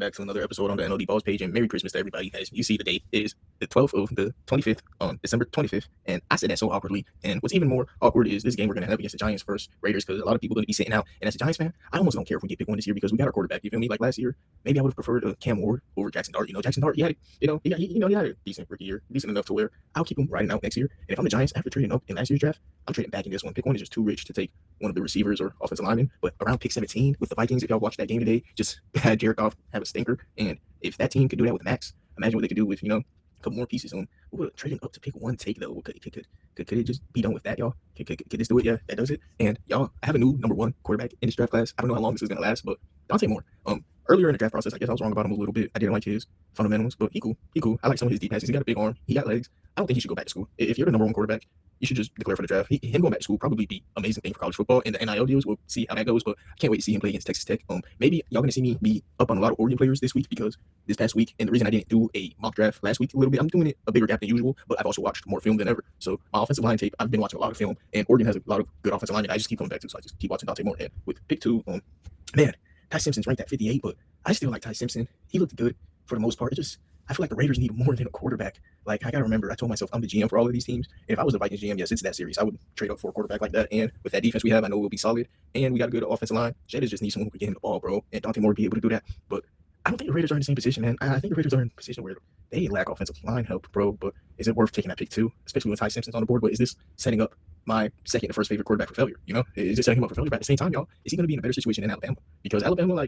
back to another episode on the NLD Balls page, and Merry Christmas to everybody. As you see, the date is the 12th of the 25th, on December 25th, and I said that so awkwardly. And what's even more awkward is this game we're going to have against the Giants versus Raiders, because a lot of people are going to be sitting out. And as a Giants fan, I almost don't care if we get pick one this year because we got our quarterback. You feel me? Like last year, maybe I would have preferred Cam Ward over Jackson Dart. Jackson Dart, he had a decent rookie year, decent enough to where I'll keep him riding out next year. And if I'm the Giants, after trading up in last year's draft, I'm trading back in this one. Pick one is just too rich to take one of the receivers or offensive linemen. But around pick 17 with the Vikings, if y'all watched that game today, just had Jared Goff have a stinker. And if that team could do that with Max, imagine what they could do with, a couple more pieces on. Trading up to pick one take, though. Could it just be done with that, y'all? Could this do it? Yeah, that does it. And y'all, I have a new number one quarterback in this draft class. I don't know how long this is going to last, but Dante Moore. Earlier in the draft process, I guess I was wrong about him a little bit. I didn't like his fundamentals, but he cool. I like some of his deep passes. He got a big arm. He got legs. I don't think he should go back to school. If you're the number one quarterback, you should just declare for the draft. Him going back to school probably be amazing thing for college football, and the NIL deals, we'll see how that goes, but I can't wait to see him play against Texas Tech. Maybe y'all gonna see me be up on a lot of Oregon players this week, because this past week, and the reason I didn't do a mock draft last week a little bit, I'm doing it a bigger gap than usual, but I've also watched more film than ever. So my offensive line tape, I've been watching a lot of film, and Oregon has a lot of good offensive line, and I just keep coming back to, so I just keep watching Dante Moore. And with pick 2, man, Ty Simpson's ranked at 58, but I still like Ty Simpson. He looked good for the most part. I feel like the Raiders need more than a quarterback. Like, I got to remember, I told myself I'm the GM for all of these teams. And if I was the Vikings GM, yes, it's that series. I would trade up for a quarterback like that. And with that defense we have, I know we'll be solid. And we got a good offensive line. Jettis just needs someone who can get him the ball, bro. And Dante Moore would be able to do that. But I don't think the Raiders are in the same position, man. I think the Raiders are in a position where they lack offensive line help, bro. But is it worth taking that pick 2, especially when Ty Simpson's on the board? But is this setting up my second and first favorite quarterback for failure? Is it setting him up for failure? But at the same time, y'all, is he going to be in a better situation than Alabama? Because Alabama,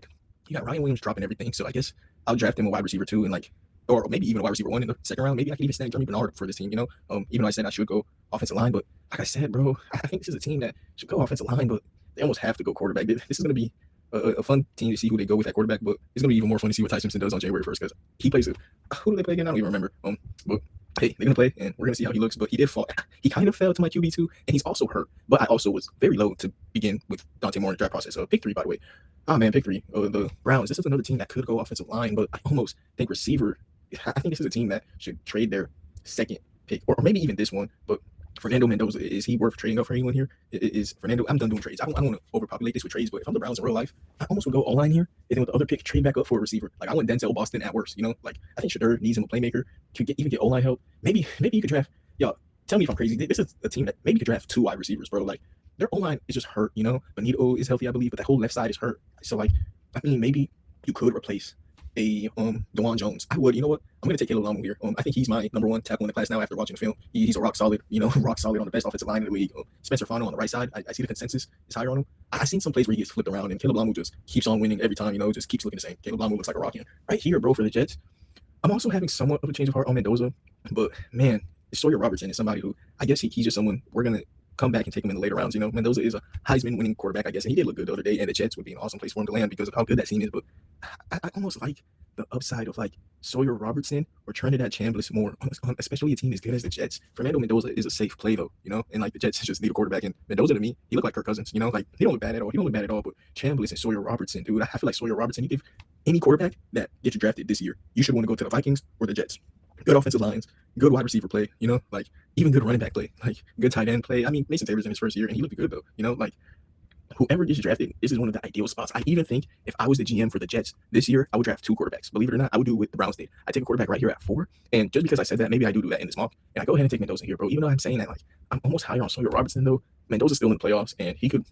you got Ryan Williams dropping everything. So I guess I'll draft him a wide receiver 2 and or maybe even a wide receiver 1 in the second round. Maybe I can even snag Jeremy Bernard for this team, even though I said I should go offensive line. But like I said, bro, I think this is a team that should go offensive line, but they almost have to go quarterback. This is going to be a fun team to see who they go with at quarterback, but it's going to be even more fun to see what Ty Simpson does on January 1st, because he plays who do they play again? I don't even remember. But hey, they're going to play, and we're going to see how he looks. But he did fall. He kind of fell to my QB2, and he's also hurt. But I also was very low to begin with Dante Moore in the draft process. So pick 3, by the way. Oh, man, pick 3. The Browns. This is another team that could go offensive line, but I almost think receiver. I think this is a team that should trade their second pick, or maybe even this one. But Fernando Mendoza, is he worth trading up for anyone here? Is Fernando? I'm done doing trades. I don't want to overpopulate this with trades, but if I'm the Browns in real life, I almost would go O-line here, and then with the other pick, trade back up for a receiver. I want Denzel Boston at worst. I think Shedeur needs him a playmaker. Could even get O-line help. Maybe you could draft. Y'all, tell me if I'm crazy. This is a team that maybe could draft 2 wide receivers, bro. Their O-line is just hurt. Benito is healthy, I believe, but that whole left side is hurt. So maybe you could replace a DeJuan Jones. I would. You know what? I'm going to take Caleb Lamu here. I think he's my number 1 tackle in the class now after watching the film. He's a rock solid, rock solid on the best offensive line in the league. Spencer Fano on the right side. I see the consensus is higher on him. I've seen some plays where he gets flipped around, and Caleb Lamu just keeps on winning every time, just keeps looking the same. Caleb Lamu looks like a rock. Right here, bro, for the Jets. I'm also having somewhat of a change of heart on Mendoza, but man, Sawyer Robertson is somebody who I guess he's just someone we're going to come back and take him in the later rounds. Mendoza is a Heisman winning quarterback, I guess, and he did look good the other day, and the Jets would be an awesome place for him to land because of how good that team is. But I almost like the upside of Sawyer Robertson or Trinidad Chambliss more, especially a team as good as the Jets. Fernando Mendoza is a safe play though, and the Jets just need a quarterback, and Mendoza to me, he looked like Kirk Cousins, he don't look bad at all. He don't look bad at all, but Chambliss and Sawyer Robertson, dude, I feel like Sawyer Robertson, you give any quarterback that gets you drafted this year, you should want to go to the Vikings or the Jets. Good offensive lines, good wide receiver play, even good running back play, good tight end play. Mason Taylor's in his first year, and he looked good though, whoever gets drafted, this is one of the ideal spots. I even think if I was the GM for the Jets this year, I would draft 2 quarterbacks. Believe it or not, I would do it with the Browns did. I take a quarterback right here at 4, and just because I said that, maybe I do that in this mock, and I go ahead and take Mendoza here, bro. Even though I'm saying that, I'm almost higher on Sawyer Robertson though. Mendoza's still in the playoffs, and he could,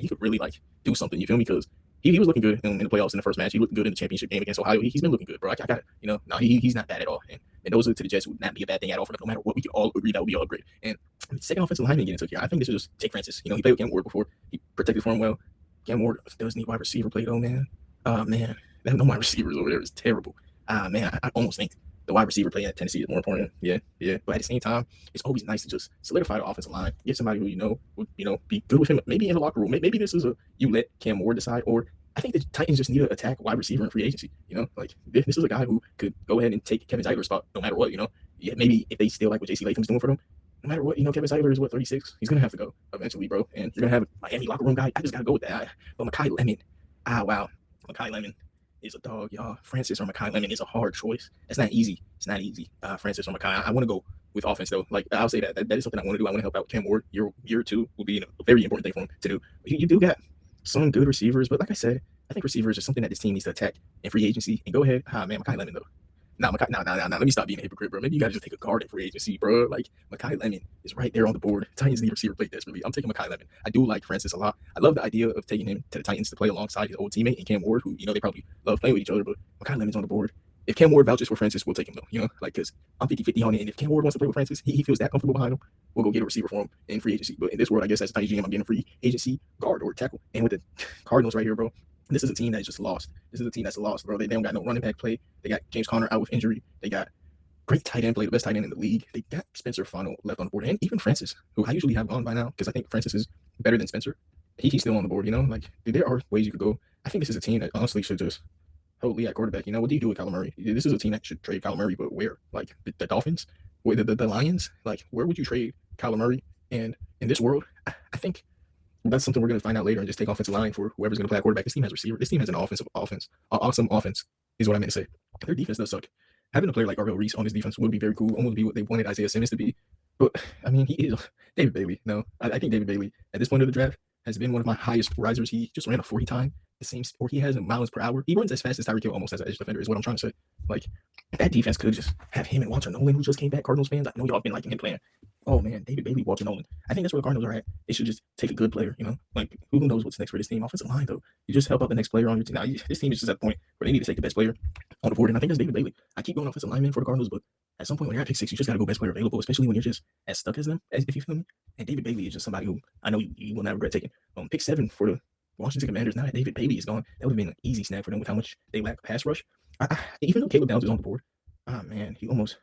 he could really do something. You feel me? Because he was looking good in the playoffs in the first match. He looked good in the championship game against Ohio. He's been looking good, bro. I got it. He's not bad at all. And Mendoza to the Jets would not be a bad thing at all for them. No matter what, we could all agree that would be all great. And second offensive lineman getting took here. I think this is just Jake Francis. He played with Cam Ward before. He protected for him well. Cam Ward does need wide receiver play though, man. Man, no wide receivers over there is terrible. Man, I almost think the wide receiver play at Tennessee is more important. Yeah. But at the same time, it's always nice to just solidify the offensive line. Get somebody who would be good with him. Maybe in the locker room. Maybe this is you let Cam Ward decide, or I think the Titans just need to attack wide receiver in free agency. This is a guy who could go ahead and take Kevin Zeitler's spot no matter what. Yeah, maybe if they still like what J.C. Latham's doing for them, no matter what, Kevin Zeitler is 36. He's gonna have to go eventually, bro. And you're gonna have a Miami locker room guy. I just gotta go with that. But Makai Lemon, wow, Makai Lemon is a dog, y'all. Francis or Makai Lemon is a hard choice. It's not easy. Francis or Makai. I want to go with offense though. I'll say that is something I want to do. I want to help out Cam Ward. Year 2 will be a very important thing for him to do. You do got some good receivers, but like I said, I think receiver is just something that this team needs to attack in free agency. And go ahead, man, Makai Lemon though. Nah, Let me stop being a hypocrite, bro. Maybe you gotta just take a guard in free agency, bro. Like Makai Lemon is right there on the board. Titans need a receiver play desperately. I'm taking Makai Lemon. I do like Francis a lot. I love the idea of taking him to the Titans to play alongside his old teammate and Cam Ward, who they probably love playing with each other. But Makai Lemon's on the board. If Cam Ward vouches for Francis, we'll take him though. Like because I'm 50-50 on it. And if Cam Ward wants to play with Francis, he feels that comfortable behind him, we'll go get a receiver for him in free agency. But in this world, I guess as a Titans GM, I'm getting a free agency guard or tackle. And with the Cardinals right here, bro, this is a team that's just lost. This is a team that's lost, bro. They don't got no running back play. They got James Conner out with injury. They got great tight end play, the best tight end in the league. They got Spencer Fano left on the board, and even Francis, who I usually have on by now because I think Francis is better than Spencer. He's still on the board, Like there are ways you could go. I think this is a team that honestly should just hold Lee at quarterback. What do you do with Kyler Murray? This is a team that should trade Kyler Murray, but where? Like the Dolphins, or the Lions? Like where would you trade Kyler Murray? And in this world, I think that's something we're going to find out later and just take offensive line for whoever's going to play at quarterback. This team has receiver. This team has an awesome offense is what I meant to say. Their defense does suck. Having a player like Arvell Reese on this defense would be very cool, almost be what they wanted Isaiah Simmons to be. But, I mean, he is David Bailey. No, I think David Bailey, at this point of the draft, has been one of my highest risers. He just ran a 40 time, the same sport. He has in miles per hour. He runs as fast as Tyreek Hill almost as an edge defender is what I'm trying to say. Like, that defense could just have him and Walter Nolan, who just came back, Cardinals fans. I know y'all been liking him playing. Oh, man, David Bailey, Walter Nolan. I think that's where the Cardinals are at. They should just take a good player, Like, who knows what's next for this team? Offensive line, though. You just help out the next player on your team. Now, this team is just at the point where they need to take the best player on the board, and I think that's David Bailey. I keep going offensive lineman for the Cardinals, but at some point when you're at pick 6, you just got to go best player available, especially when you're just as stuck as them, if you feel me. And David Bailey is just somebody who I know you will not regret taking. Pick 7 for the Washington Commanders. Now that David Bailey is gone, that would have been an easy snag for them with how much they lack pass rush. Even though Caleb Downs is on the board, man, he almost.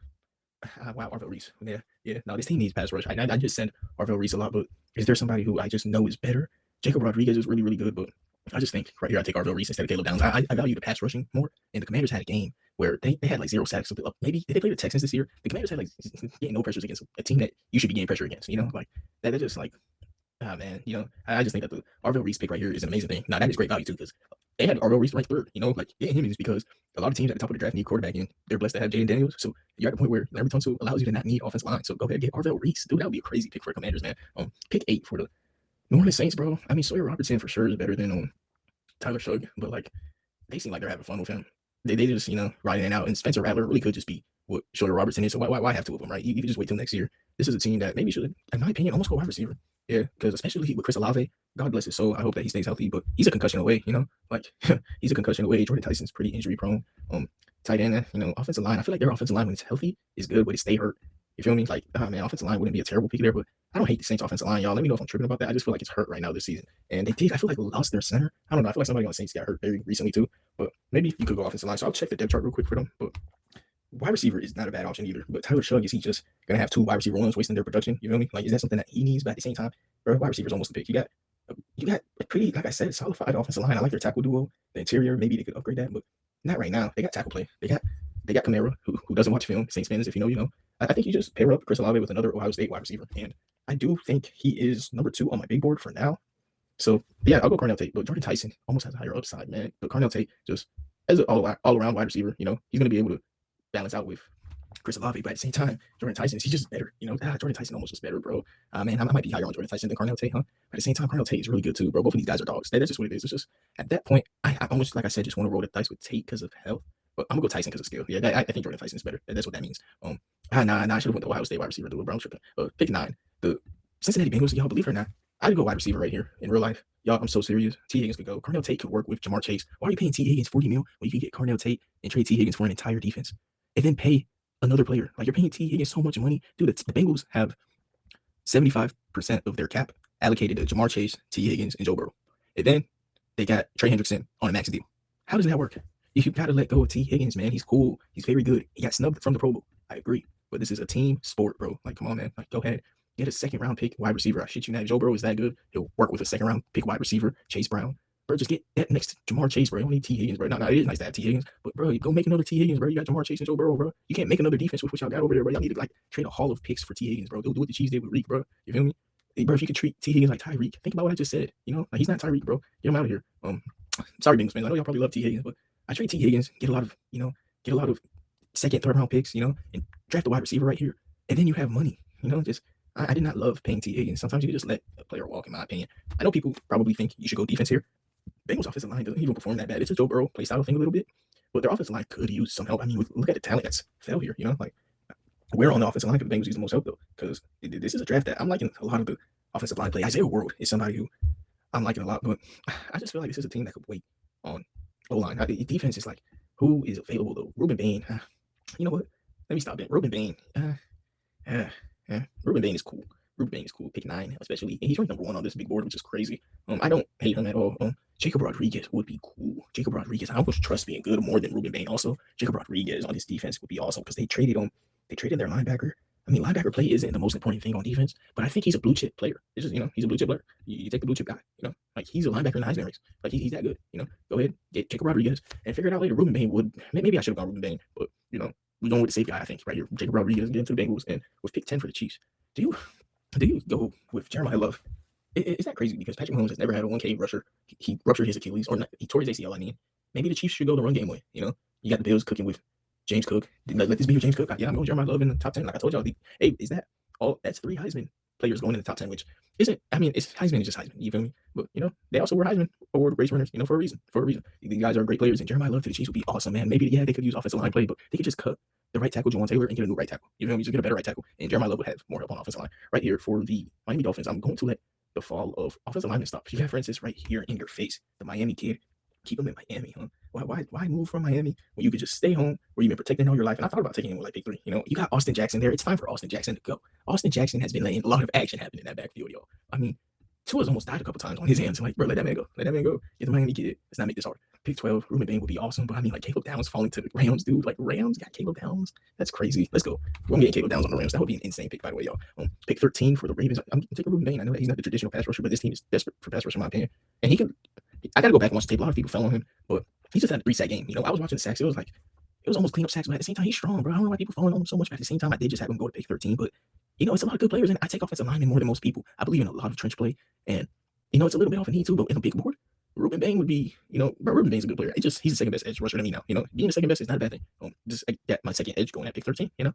Wow, Arvell Reese. Yeah. No, this team needs pass rush. I just send Arvell Reese a lot, but is there somebody who I just know is better? Jacob Rodriguez is really, really good, but I just think right here I take Arvell Reese instead of Caleb Downs. I value the pass rushing more, and the Commanders had a game where they had like 0 sacks. Maybe did they play the Texans this year? The Commanders had like getting no pressures against a team that you should be getting pressure against. Like that. They're just like, man. I just think that the Arvell Reese pick right here is an amazing thing. Now that is great value too because they had Arvell Reese ranked 3rd. Like getting him is because a lot of teams at the top of the draft need quarterback, and they're blessed to have Jaden Daniels. So you're at the point where Larry Tunsil allows you to not need offensive line. So go ahead and get Arvell Reese. Dude, that would be a crazy pick for the Commanders, man. Pick 8 for the New Orleans Saints, bro. I mean, Sawyer Robertson for sure is better than Tyler Shugg, but like they seem like they're having fun with him. They just riding it out, and Spencer Rattler really could just be what Sawyer Robertson is. So why have 2 of them, right? You could just wait till next year. This is a team that maybe should, in my opinion, almost go wide receiver. Yeah, because especially with Chris Olave, God bless his soul. I hope that he stays healthy, but he's a concussion away. Like he's a concussion away. Jordan Tyson's pretty injury prone. Tight end, offensive line. I feel like their offensive line when it's healthy is good, but it stay hurt. You feel me? Like, man, offensive line wouldn't be a terrible pick there, but I don't hate the Saints offensive line, y'all. Let me know if I'm tripping about that. I just feel like it's hurt right now this season. And they did, I feel like, lost their center. I don't know. I feel like somebody on the Saints got hurt very recently too. But maybe you could go offensive line. So I'll check the depth chart real quick for them. But wide receiver is not a bad option either. But Tyler Shugg, is he just going to have 2 wide receiver ones wasting their production? You feel me? Like, is that something that he needs? But at the same time, bro, wide receiver is almost a pick. You got a pretty, like I said, solidified offensive line. I like their tackle duo. The interior, maybe they could upgrade that, but not right now. They got tackle play. They got Kamara, who doesn't watch film. Saints fans, if you know, you know. I think you just pair up Chris Olave with another Ohio State wide receiver, and I do think he is number 2 on my big board for now. So yeah, I'll go Carnell Tate, but Jordan Tyson almost has a higher upside, man. But Carnell Tate just as an all-around wide receiver, he's going to be able to balance out with Chris Olave, but at the same time, Jordan Tyson, he's just better. Jordan Tyson almost just better, bro. Man, I might be higher on Jordan Tyson than Carnell Tate, huh? But at the same time, Carnell Tate is really good too, bro. Both of these guys are dogs. That's just what it is. It's just at that point, I almost, like I said, just want to roll the dice with Tate because of health. But I'm gonna go Tyson because of skill. Yeah, I think Jordan Tyson is better. That's what that means. I should have went to Ohio State wide receiver, the Brown tripping. Pick 9, the Cincinnati Bengals. Y'all believe it or not, I'd go wide receiver right here in real life. Y'all, I'm so serious. T Higgins could go. Carnell Tate could work with Jamar Chase. Why are you paying T Higgins $40 million when you can get Carnell Tate and trade T Higgins for an entire defense, and then pay another player? Like, you're paying T Higgins so much money, dude. The Bengals have 75% of their cap allocated to Jamar Chase, T Higgins, and Joe Burrow, and then they got Trey Hendrickson on a max deal. How does that work? You got to let go of T Higgins, man. He's cool. He's very good. He got snubbed from the Pro Bowl. I agree, but this is a team sport, bro. Like, come on, man. Like, go ahead. Get a 2nd-round pick wide receiver. I shit you not. Joe Burrow is that good. He'll work with a 2nd-round pick wide receiver, Chase Brown. Bro, just get that next to Jamar Chase, bro. You don't need T Higgins, bro. No, it is nice to have T Higgins, but bro, you go make another T Higgins, bro. You got Jamar Chase and Joe Burrow, bro. You can't make another defense with what y'all got over there, bro. Y'all need to like trade a haul of picks for T Higgins, bro. Do what the Chiefs did with Reek, bro. You feel me? Hey, bro, if you could treat T Higgins like Tyreek, think about what I just said. Like, he's not Tyreek, bro. Get him out of here. Sorry, Bengals fans. I know y'all probably love T Higgins, but I trade T Higgins, get a lot of 2nd, 3rd-round picks, and draft a wide receiver right here, and then you have money. I did not love paying T Higgins. Sometimes you just let a player walk, in my opinion. I know people probably think you should go defense here. Bengals offensive line doesn't even perform that bad. It's a Joe Burrow play style thing a little bit, but their offensive line could use some help. I mean, look at the talent that's fell here. Like where on the offensive line could the Bengals use the most help though? Because this is a draft that I'm liking a lot of the offensive line play. Isaiah World is somebody who I'm liking a lot, but I just feel like this is a team that could wait on O line. Defense is like who is available though? Ruben Bain. You know what? Let me stop it. Ruben Bain. Ruben Bain is cool. Ruben Bain is cool. Pick 9, especially. And he's ranked #1 on this big board, which is crazy. I don't hate him at all. Jacob Rodriguez would be cool. Jacob Rodriguez, I almost trust being good more than Ruben Bain. Also, Jacob Rodriguez on this defense would be awesome because they traded their linebacker. I mean, linebacker play isn't the most important thing on defense, but I think he's a blue chip player. It's just, he's a blue chip player. You take the blue chip guy, like he's a linebacker in the Heisman race. Like he's that good, Go ahead, get Jacob Rodriguez and figure it out later. Ruben Bain would, maybe I should have gone Ruben Bain, but, we're going with the safe guy, I think, right here. Jacob Rodriguez getting to the Bengals and with pick 10 for the Chiefs. Do you go with Jeremiah Love? Is that crazy? Because Patrick Mahomes has never had a 1K rusher. He ruptured his Achilles, or not, he tore his ACL, I mean. Maybe the Chiefs should go the run game way, You got the Bills cooking with James Cook. Let this be your James Cook. Yeah, I'm going Jeremiah Love in the top 10. Like I told y'all, hey, is that all? That's 3 Heisman players going in the top 10, which isn't, it's Heisman is just Heisman, you feel me? But, they also were Heisman Award race runners, for a reason. These guys are great players, and Jeremiah Love to the Chiefs would be awesome, man. Maybe, they could use offensive line play, but they could just cut the right tackle, Juwan Taylor, and get a new right tackle. You feel me? Just get a better right tackle, and Jeremiah Love would have more help on offensive line. Right here for the Miami Dolphins, I'm going to let the fall of offensive linemen stop. You have Francis right here in your face, the Miami kid. Keep him in Miami, huh? Why move from Miami when you could just stay home where you've been protecting all your life? And I thought about taking him with like pick 3. You got Austin Jackson there. It's time for Austin Jackson to go. Austin Jackson has been letting a lot of action happen in that backfield, y'all. I mean, Tua's almost died a couple times on his hands. Like, bro, let that man go. Let that man go. Get the Miami kid. Let's not make this hard. Pick 12, Ruben Bain would be awesome. But I mean, like, Caleb Downs falling to the Rams, dude. Like, Rams got Caleb Downs. That's crazy. Let's go. We're getting Caleb Downs on the Rams. That would be an insane pick, by the way, y'all. Pick 13 for the Ravens. I'm taking Ruben Bain. I know that he's not the traditional pass rusher, but this team is desperate for pass rush, in my opinion. And he can. I got to go back and watch the tape. A lot of people fell on him, but he just had a 3-sack game. I was watching the sacks. It was almost clean up sacks, but at the same time, he's strong, bro. I don't know why people falling on him so much. But at the same time, I did just have him go to pick 13. But it's a lot of good players, and I take offensive linemen more than most people. I believe in a lot of trench play, and it's a little bit off in need too. But in a big board, Ruben Bain would be, Ruben Bain's a good player. He's the second best edge rusher to me now. Being the second best is not a bad thing. I got my second edge going at pick 13. A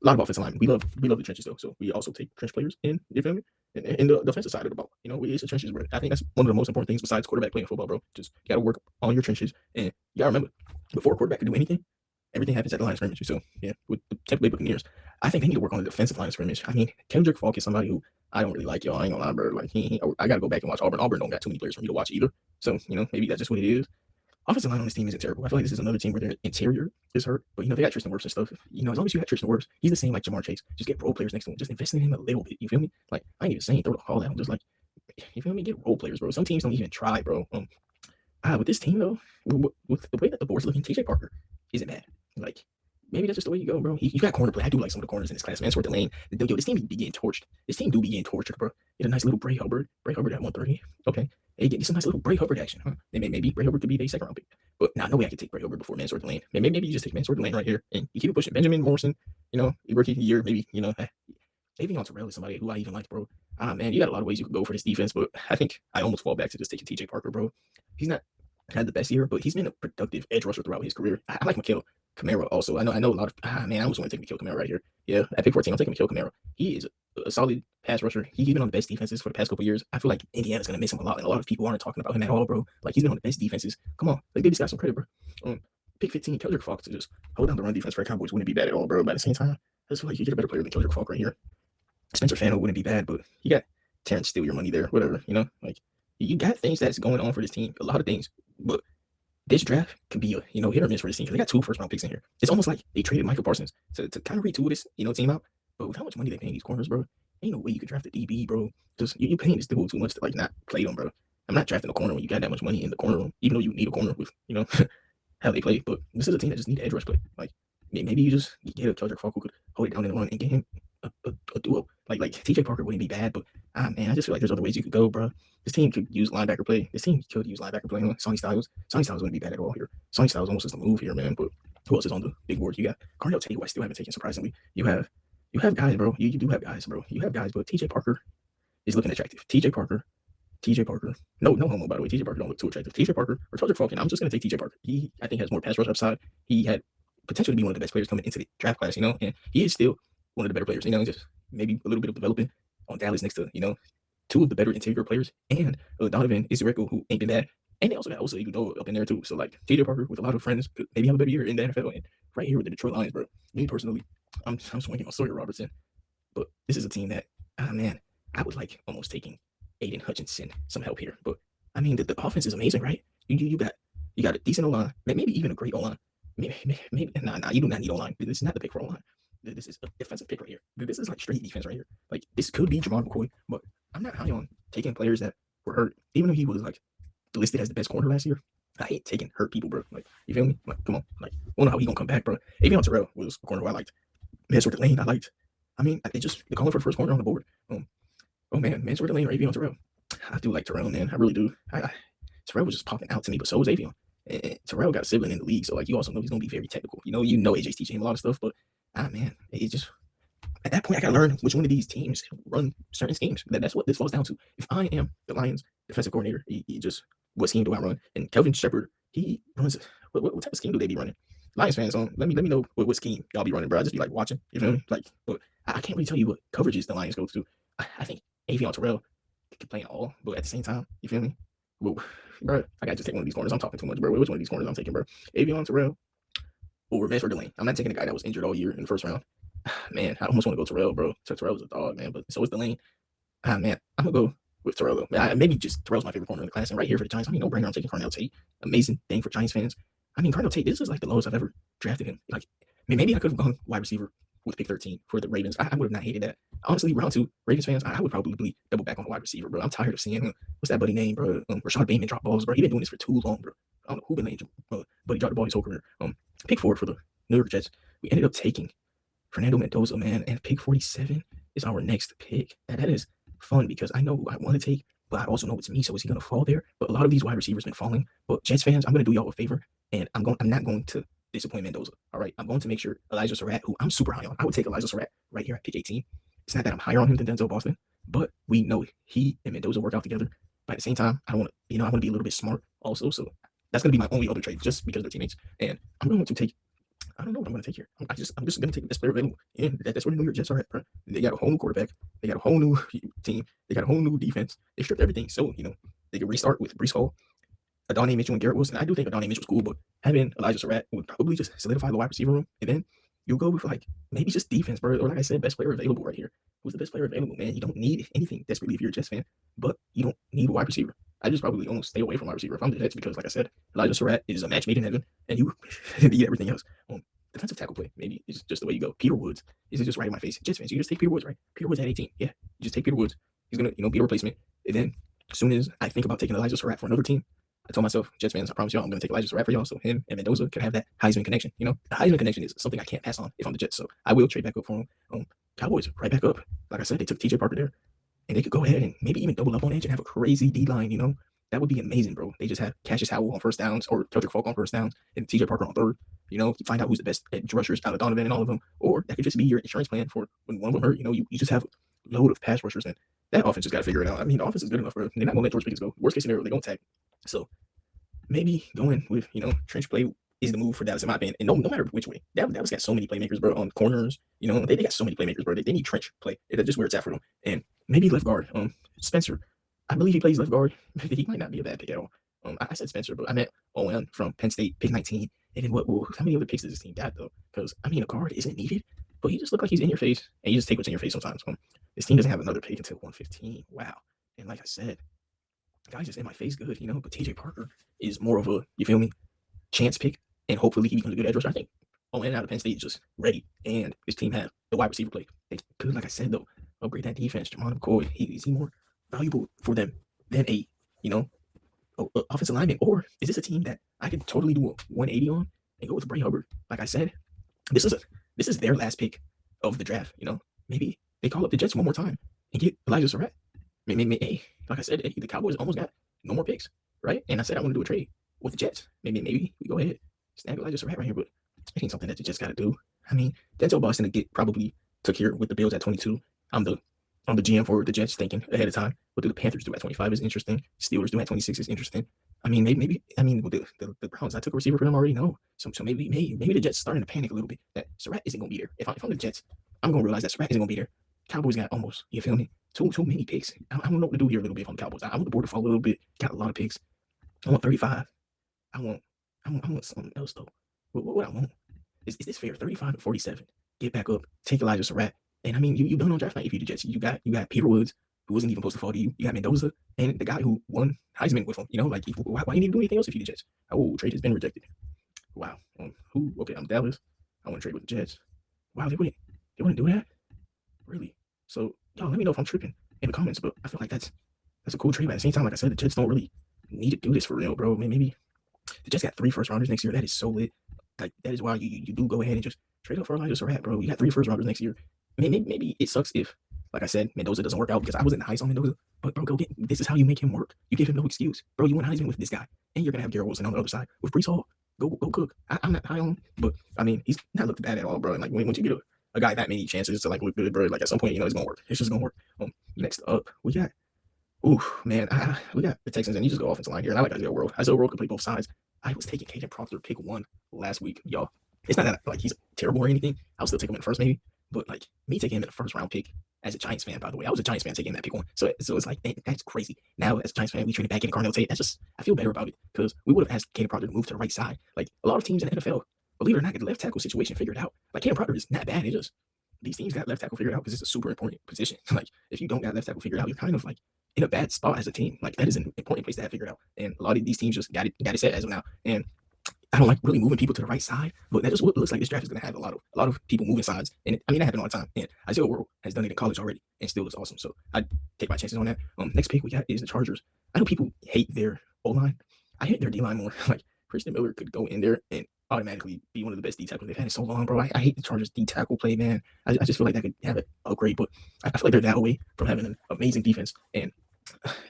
lot of offensive linemen. We love the trenches though, so we also take trench players in. You feel me? In the defensive side of the ball, it's the trenches, bro. I think that's one of the most important things besides quarterback playing football, bro. Just you gotta work on your trenches, and you gotta remember, before a quarterback can do anything, everything happens at the line of scrimmage. So yeah, with the Tampa Bay Buccaneers, I think they need to work on the defensive line of scrimmage. I mean, Kendrick Falk is somebody who I don't really like, y'all. I ain't gonna lie, bro. Like I gotta go back and watch Auburn. Auburn don't got too many players for me to watch either. So maybe that's just what it is. Offensive line on this team isn't terrible. I feel like this is another team where their interior is hurt. But, they got Tristan Wirfs and stuff. As long as you have Tristan Wirfs, he's the same like Jamar Chase. Just get role players next to him. Just invest in him a little bit. You feel me? Like, I ain't even saying throw the ball down. Just like, you feel me? Get role players, bro. Some teams don't even try, bro. With this team, though, with the way that the board's looking, TJ Parker isn't bad. Like, maybe that's just the way you go, bro. You got corner play. I do like some of the corners in this class, man. Sort of lane. Yo, this team be getting torched. This team do be getting tortured, bro. Get a nice little Bray Hubbard. Bray Hubbard at 130. Okay. Hey, get some nice little Bray Hubbard action, huh? Maybe Bray Hubbard could be a second round pick. But no way I could take Bray Hubbard before Mansour Lane. Maybe you just take Mansour Lane right here and you keep it pushing. Benjamin Morrison, rookie of the year, maybe, Davion Terrell is somebody who I even like, bro. Man, you got a lot of ways you could go for this defense, but I think I almost fall back to just taking TJ Parker, bro. He's not had the best year, but he's been a productive edge rusher throughout his career. I like Mikael Kamara also. I know a lot of man, I almost want to take Mikael Kamara right here. Yeah, at pick 14, I'm taking Mikael Kamara. He is a solid pass rusher. He's been on the best defenses for the past couple of years. I feel like Indiana's gonna miss him a lot, and a lot of people aren't talking about him at all, bro. Like he's been on the best defenses. Come on, like give this guy some credit, bro. Pick 15, Kendrick Falk to just hold down the run defense for the Cowboys wouldn't be bad at all, bro. But at the same time, I just feel like you get a better player than Kendrick Falk right here. Spencer Fano wouldn't be bad, but you got Terrence steal your money there, whatever, like you got things that's going on for this team, a lot of things, but this draft could be a hit or miss for this team because they got 2 first-round picks in here. It's almost like they traded Michael Parsons to kind of retool this team out. But with how much money they paying these corners, bro, ain't no way you could draft a DB, bro. Just you paying this dude too much to like not play them, bro. I'm not drafting a corner when you got that much money in the corner room, even though you need a corner with how they play. But this is a team that just need edge rush play. Like maybe you just get a Kendrick Falk who could hold it down in the run and get him a duo. Like TJ Parker wouldn't be bad, but man, I just feel like there's other ways you could go, bro. This team could use linebacker play. Sonny Styles. Sonny Styles wouldn't be bad at all here. Sonny Styles almost is the move here, man. But who else is on the big board? You got Carnell Tate, who I still haven't taken, surprisingly. You have guys, bro. You do have guys, bro. You have guys, but TJ Parker is looking attractive. TJ Parker. No homo, by the way. TJ Parker don't look too attractive. TJ Parker or Kendrick Falk. I'm just gonna take TJ Parker. He, I think, has more pass rush upside. He had potential to be one of the best players coming into the draft class, and he is still one of the better players, just maybe a little bit of development on Dallas next to, 2 of the better interior players, and Donovan Izureko, who ain't been bad. And they also got Osa Iguodala up in there too. So like TJ Parker with a lot of friends could maybe have a better year in the NFL. And right here with the Detroit Lions, bro. Me personally, I'm swinging on Sawyer Robertson. But this is a team that, man, I would like almost taking Aiden Hutchinson some help here. But I mean, the offense is amazing, right? You got a decent O line, maybe even a great O line. Maybe nah, you do not need O line. This is not the pick for O line. This is a defensive pick right here. This is like straight defense right here. Like this could be Javon McCoy, but I'm not high on taking players that were hurt, even though he was like listed as the best corner last year. I hate taking hurt people, bro. Like, you feel me? Like, come on. Like, I don't know how he gonna come back, bro. Avion Terrell was a corner who I liked. Mansor Delane, I liked. I mean, they just they're calling for the first corner on the board. Oh man, Mansor Delane or Avion Terrell. I do like Terrell, man. I really do. Terrell was just popping out to me, but so was Avion. And Terrell got a sibling in the league, so like you also know he's gonna be very technical. AJ's teaching him a lot of stuff, but man, it just at that point I gotta learn which one of these teams run certain schemes. That's what this falls down to. If I am the Lions defensive coordinator, he just what scheme do I run? And Kelvin Shepard, he runs what type of scheme do they be running? Lions fans, let me know what scheme y'all be running, bro. I just be like watching, you feel me? Like, but I can't really tell you what coverages the Lions go to. I think Avion Terrell can play all, but at the same time, you feel me? Well, bro, I gotta just take one of these corners. I'm talking too much, bro. Which one of these corners I'm taking, bro? Avion Terrell or Mansor Delane. I'm not taking a guy that was injured all year in the first round. Man, I almost want to go Terrell, bro. Terrell was a dog, man, but so is Delane. Man, I'm gonna go with Terrell though. Maybe just Terrell's my favorite corner in the class, and right here for the Giants, I mean, no brainer. I'm taking Carnell Tate. Amazing thing for Giants fans. I mean, Carnell Tate, this is like the lowest I've ever drafted him. Like, maybe I could have gone wide receiver with pick 13 for the Ravens. I would have not hated that. Honestly, round 2, Ravens fans, I would probably double back on the wide receiver, bro. I'm tired of seeing what's that buddy name, bro? Rashad Bateman drop balls, bro. He been doing this for too long, bro. I don't know who been letting but he dropped the ball his whole career. Pick 4 for the New York Jets. We ended up taking Fernando Mendoza, man, and pick 47 is our next pick. And that is fun because I know who I want to take, but I also know it's me. So is he gonna fall there? But a lot of these wide receivers been falling. But Jets fans, I'm gonna do y'all a favor, and I'm not going to disappoint Mendoza. All right, I'm going to make sure Elijah Surratt, who I'm super high on, I would take Elijah Surratt right here at pick 18. It's not that I'm higher on him than Denzel Boston, but we know he and Mendoza work out together. But at the same time, I want to, I want to be a little bit smart also. So that's gonna be my only other trade, just because they're teammates. And I'm going to take. I don't know what I'm going to take here. I'm just going to take the best player available. And that's where the New York Jets are at, bro. They got a whole new quarterback. They got a whole new team. They got a whole new defense. They stripped everything. So, they could restart with Breece Hall, Adonai Mitchell, and Garrett Wilson. I do think Adonai Mitchell's cool, but having Elijah Surratt would probably just solidify the wide receiver room. And then you go with, like, maybe just defense, bro. Or like I said, best player available right here. Who's the best player available, man? You don't need anything desperately if you're a Jets fan, but you don't need a wide receiver. I just probably almost stay away from wide receiver if I'm the Jets because, like I said, Elijah Surratt is a match made in heaven, and you need everything else. Defensive tackle play, maybe it's just the way you go. Peter Woods, is it just right in my face? Jets fans, you just take Peter Woods, right? Peter Woods at 18, yeah, you just take Peter Woods. He's gonna, be a replacement. And then as soon as I think about taking Elijah Surratt for another team, I told myself, Jets fans, I promise y'all, I'm gonna take Elijah Surratt for y'all, so him and Mendoza can have that Heisman connection. The Heisman connection is something I can't pass on if I'm the Jets, so I will trade back up for him. Cowboys right back up. Like I said, they took TJ Parker there, and they could go ahead and maybe even double up on edge and have a crazy D line. That would be amazing, bro. They just have Cassius Howell on first downs or Kendrick Falk on first downs and TJ Parker on third. You find out who's the best edge rushers out of Donovan and all of them. Or that could just be your insurance plan for when one of them hurt. You just have a load of pass rushers, and that offense just got to figure it out. I mean, the offense is good enough, bro. They're not going to let George Pickens go. Worst case scenario, they don't tag. So maybe going with, trench play is the move for Dallas, in my opinion. And no matter which way. Dallas got so many playmakers, bro, on corners. They got so many playmakers, bro. They need trench play. That's just where it's at for them. And maybe left guard. Spencer. I believe he plays left guard. He might not be a bad pick at all. I said Spencer, but I meant Owen from Penn State, pick 19. And then how many other picks does this team got, though? Because, a guard isn't needed, but he just look like he's in your face, and you just take what's in your face sometimes. This team doesn't have another pick until 115. Wow. And like I said, guys just in my face good, but TJ Parker is more of a, you feel me, chance pick, and hopefully he becomes a good edge rusher. I think Owen out of Penn State is just ready, and his team have the wide receiver play. They could, like I said, though, upgrade that defense. Jamon McCoy, is he more valuable for them than a offensive lineman, or is this a team that I could totally do a 180 on and go with Bray Hubbard? Like I said, this is their last pick of the draft. Maybe they call up the Jets one more time and get Elijah Surratt. Hey, like I said, the Cowboys almost got no more picks, right? And I said I want to do a trade with the Jets. Maybe we go ahead snag Elijah Surratt right here, but it ain't something that you just got to do. Denzel Boston probably took here with the Bills at 22. I'm the GM for the Jets, thinking ahead of time. What do the Panthers do at 25 is interesting. Steelers do at 26 is interesting. Maybe with the Browns, I took a receiver for them already. No, so maybe the Jets starting to panic a little bit that Surratt isn't gonna be there. If I'm the Jets, I'm gonna realize that Surratt isn't gonna be there. Cowboys got almost, you feel me, too many picks. I don't know what to do here a little bit on the Cowboys. I want the board to fall a little bit. Got a lot of picks. I want 35. I want I want something else though. What I want is this fair? 35 and 47. Get back up. Take Elijah Surratt. And I mean, you done on draft night if you the Jets. You got Peter Woods, who wasn't even supposed to fall to you. You got Mendoza and the guy who won Heisman with him. You know, like why you need to do anything else if you the Jets? Oh, trade has been rejected. Wow. Who? Okay, I'm Dallas. I want to trade with the Jets. Wow, they wouldn't do that. Really? So y'all let me know if I'm tripping in the comments. But I feel like that's a cool trade. But at the same time, like I said, the Jets don't really need to do this for real, bro. I mean, maybe the Jets got 3 first rounders next year. That is so lit. Like that is why you do go ahead and just trade up for Elijah Surratt, bro. You got 3 first rounders next year. Maybe it sucks if, like I said, Mendoza doesn't work out because I wasn't high on Mendoza. But bro, this is how you make him work. You give him no excuse, bro. You went Heisman with this guy, and you're gonna have Garrett Wilson on the other side with Brees Hall. Go cook. I'm not high on him, but I mean he's not looked bad at all, bro. And like once you get a guy that many chances to like look good, bro, like at some point it's gonna work. It's just gonna work. Next up we got. Ooh, man, we got the Texans, and you just go offensive line here. And I like Isaiah World. Isaiah World can play both sides. I was taking Caden Proctor pick 1 last week, y'all. It's not that like he's terrible or anything. I'll still take him in first, maybe. But like me taking him in the first round pick as a Giants fan, by the way, I was a Giants fan taking that pick 1. So it's like that's crazy. Now as a Giants fan, we traded back in Carnell Tate. That's just I feel better about it because we would have asked Caden Proctor to move to the right side. Like a lot of teams in the NFL, believe it or not, get the left tackle situation figured out. Like Caden Proctor is not bad. It just these teams got left tackle figured out because it's a super important position. Like if you don't got left tackle figured out, you're kind of like in a bad spot as a team. Like that is an important place to have figured out. And a lot of these teams just got it set as of now. And I don't like really moving people to the right side, but that is what it looks like this draft is going to have a lot of people moving sides. And I mean, that happened all the time. And Isaiah World has done it in college already and still looks awesome. So I take my chances on that. Next pick we got is the Chargers. I know people hate their O-line. I hate their D-line more. Like Christian Miller could go in there and automatically be one of the best D tackles they've had in so long, bro. I hate the Chargers D tackle play, man. I just feel like that could have an upgrade, but I feel like they're that away from having an amazing defense. And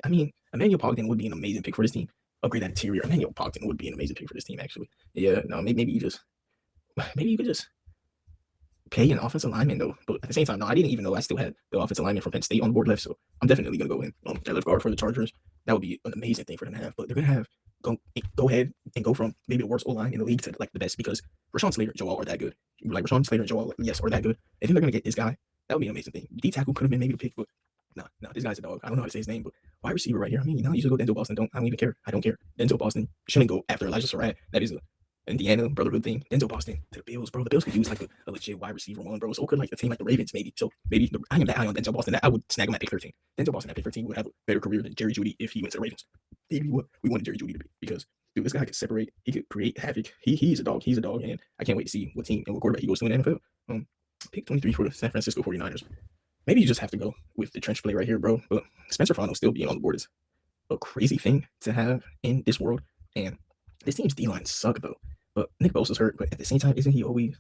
I mean, Emmanuel Pogden would be an amazing pick for this team. Upgrade that interior. Emmanuel Pogden would be an amazing pick for this team, actually. Yeah, no, maybe you could just pay an offensive lineman though. But at the same time, no, I didn't even know I still had the offensive lineman from Penn State on the board left. So I'm definitely gonna go in their left guard for the Chargers. That would be an amazing thing for them to have. But they're gonna have go ahead and go from maybe the worst O-line in the league to like the best because Rashawn Slater and Joel are that good. Like Rashawn Slater and Joel, yes, are that good. If they're gonna get this guy, that would be an amazing thing. D tackle could have been maybe the pick, but no, this guy's a dog. I don't know how to say his name, but wide receiver right here. I mean, you should go Denzel Boston. I don't even care. I don't care. Denzel Boston shouldn't go after Elijah Surratt. That is a Indiana brotherhood thing. Denzel Boston to the Bills, bro. The Bills could use like a legit wide receiver 1, bro. So could like a team like the Ravens, maybe. So maybe I am that high on Denzel Boston that I would snag him at pick 13. Denzel Boston at pick 13 would have a better career than Jerry Jeudy if he went to the Ravens. Maybe what we wanted Jerry Jeudy to be because dude, this guy could separate. He could create havoc. He's a dog. He's a dog, and I can't wait to see what team and what quarterback he goes to in the NFL. Pick 23 for the San Francisco 49ers. Maybe you just have to go with the trench play right here, bro. But Spencer Fano still being on the board is a crazy thing to have in this world. And this team's D-line suck though. But Nick Bosa's hurt. But at the same time, isn't he always,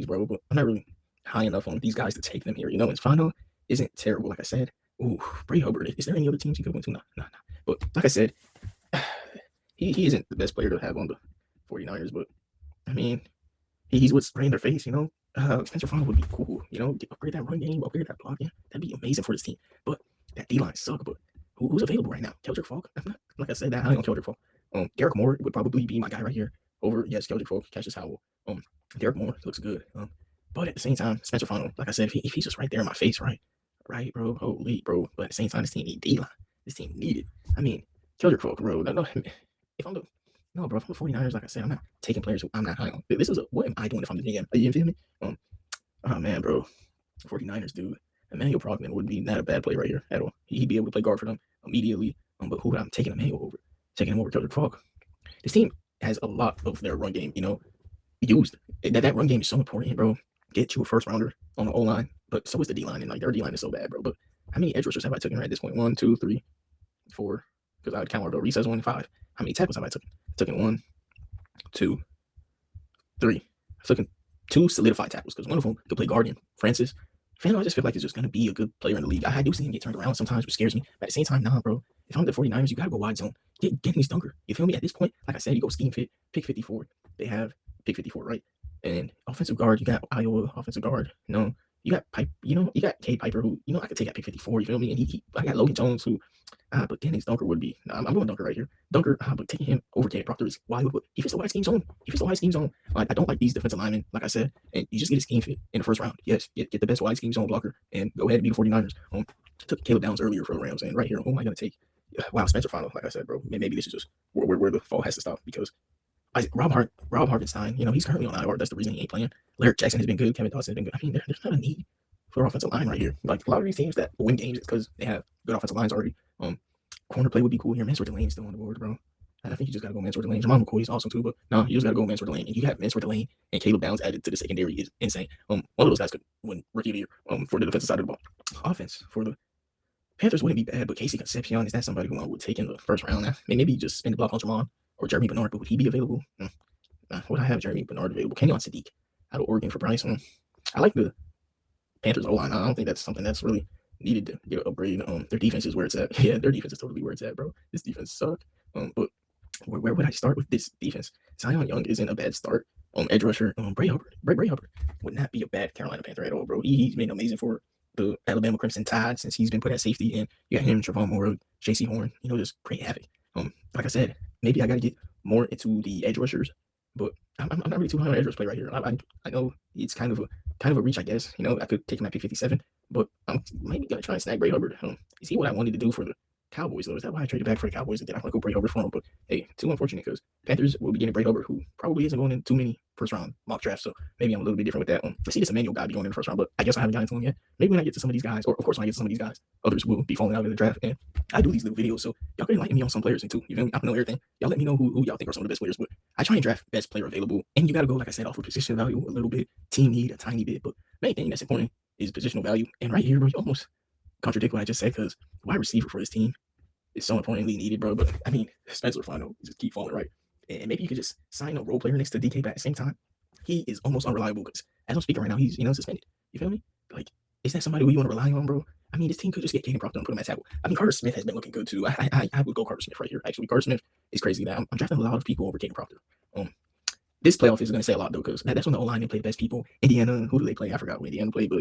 bro? But I'm not really high enough on these guys to take them here. You know, and Fano isn't terrible, like I said. Ooh, Bray Hubbard. Is there any other teams he could win to? No. But like I said, he isn't the best player to have on the 49ers. But I mean, he's what's right in their face, you know. Spencer Fano would be cool, you know, upgrade that run game, upgrade that blocking. That'd be amazing for this team. But that D-line suck. But who's available right now? Keldrick Falk? I'm not, like I said, that I don't Keldrick Falk. Derek Moore would probably be my guy right here over, yes, Keldrick Falk, Cassius Howell. Derek Moore looks good. But at the same time, Spencer Fano, like I said, if he's just right there in my face, right, bro, holy, bro. But at the same time, this team need D-line. This team need it. I mean, Keldrick Falk, bro. If I'm the No, bro, for the 49ers, like I said, I'm not taking players who I'm not high on. This is what am I doing if I'm the GM? You feel me? Oh man, bro. 49ers, dude. Emmanuel Progman would be not a bad play right here at all. He'd be able to play guard for them immediately. But who would I'm taking Emmanuel over? Taking him over Keldrick Falk. This team has a lot of their run game, you know, used. That run game is so important, bro. Get you a first rounder on the O-line. But so is the D-line. And like their D-line is so bad, bro. But how many edge rushers have I taken right at this point? 1, 2, 3, 4. Because I would count Reese as 1 5. How many tackles have I taken? Taken 1, 2, 3. I've taken 2 solidified tackles because one of them could play guardian. Francis. Fano, I just feel like he's just going to be a good player in the league. I do see him get turned around sometimes, which scares me. But at the same time, nah, bro. If I'm the 49ers, you got to go wide zone. Get Dennis Dunker. You feel me? At this point, like I said, you go scheme fit, pick 54. They have pick 54, right? And offensive guard, you got Iowa offensive guard. You know, you got Pipe. You know, you got K Piper, who, you know, I could take at pick 54. You feel me? And I got Logan Jones, who, but Dennis Dunker would be. I'm going Dunker right here. Dunker, but taking him over Caden Proctor is why would he fits the wide scheme zone. I don't like these defensive linemen, like I said, and you just get a scheme fit in the first round. Yes, get the best wide scheme zone blocker and go ahead and be the 49ers. Took Caleb Downs earlier for the Rams, and right here, who am I going to take? wow, Spencer Final, like I said, bro, maybe this is just where the fall has to stop because Rob Hartenstein, he's currently on IR. That's the reason he ain't playing. Larry Jackson has been good. Kevin Dawson has been good. I mean, there's not a need for offensive line right here. Like a lot of these teams that win games, it's because they have good offensive lines already. Corner play would be cool here. Mansour Delane is still on the board, bro. And I think you just gotta go Mansour Delane. Jamal McCoy is awesome too, but no, you just gotta go Mansour Delane. And you have Mansour Delane and Caleb Downs added to the secondary is insane. One of those guys could win rookie of the year. For the defensive side of the ball. Offense for the Panthers wouldn't be bad, but Casey Concepcion, is that somebody who I would take in the first round? Maybe just spin the block on Jamon or Jeremy Bernard, but would he be available? Would I have Jeremy Bernard available? Kenyon Sadiq out of Oregon for Bryce. I like the Panthers O-line. I don't think that's something that's really needed to get an upgrade. Their defense is where it's at. Yeah, their defense is totally where it's at, bro. This defense sucks. But where would I start with this defense? Zion Young isn't a bad start. Edge rusher, Bray Hubbard. Bray Hubbard would not be a bad Carolina Panther at all, bro. He's been amazing for the Alabama Crimson Tide since he's been put at safety, and you got him, Trevon Moore, J.C. Horn, just create havoc. Like I said, maybe I got to get more into the edge rushers, but I'm not really too high on edge rush play right here. I know it's kind of a reach, I guess. I could take him at pick 57, but I'm maybe gonna try and snag Bray Hubbard. Is he what I wanted to do for the Cowboys though? Is that why I traded back for the Cowboys and then I want to go Bray Hubbard for him? But hey, too unfortunate because Panthers will be getting Bray Hubbard, who probably isn't going in too many first round mock drafts. So maybe I'm a little bit different with that. I see this Emmanuel guy be going in the first round, but I guess I haven't gotten to him yet. Maybe when I get to some of these guys, or of course when I get to some of these guys, others will be falling out in the draft. And I do these little videos, so y'all can enlighten me on some players too. You feel me? I don't know everything. Y'all let me know who y'all think are some of the best players, but I try and draft best player available. And you got to go, like I said, off of position value a little bit, team need a tiny bit, but main thing that's important is positional value. And right here, bro, you almost contradict what I just said because wide receiver for this team is so importantly needed, bro. But I mean, Spencer Final just keep falling right. And maybe you could just sign a role player next to DK, but at the same time, he is almost unreliable because as I'm speaking right now, he's suspended. You feel me? Like, is that somebody who you want to rely on, bro? I mean, this team could just get Caden Proctor and put him at tackle. I mean, Carter Smith has been looking good too. I would go Carter Smith right here. Actually, Carter Smith is crazy that I'm drafting a lot of people over Caden Proctor. This playoff is going to say a lot though, because that's when the O-line play the best people. Indiana, who do they play? I forgot who Indiana played, but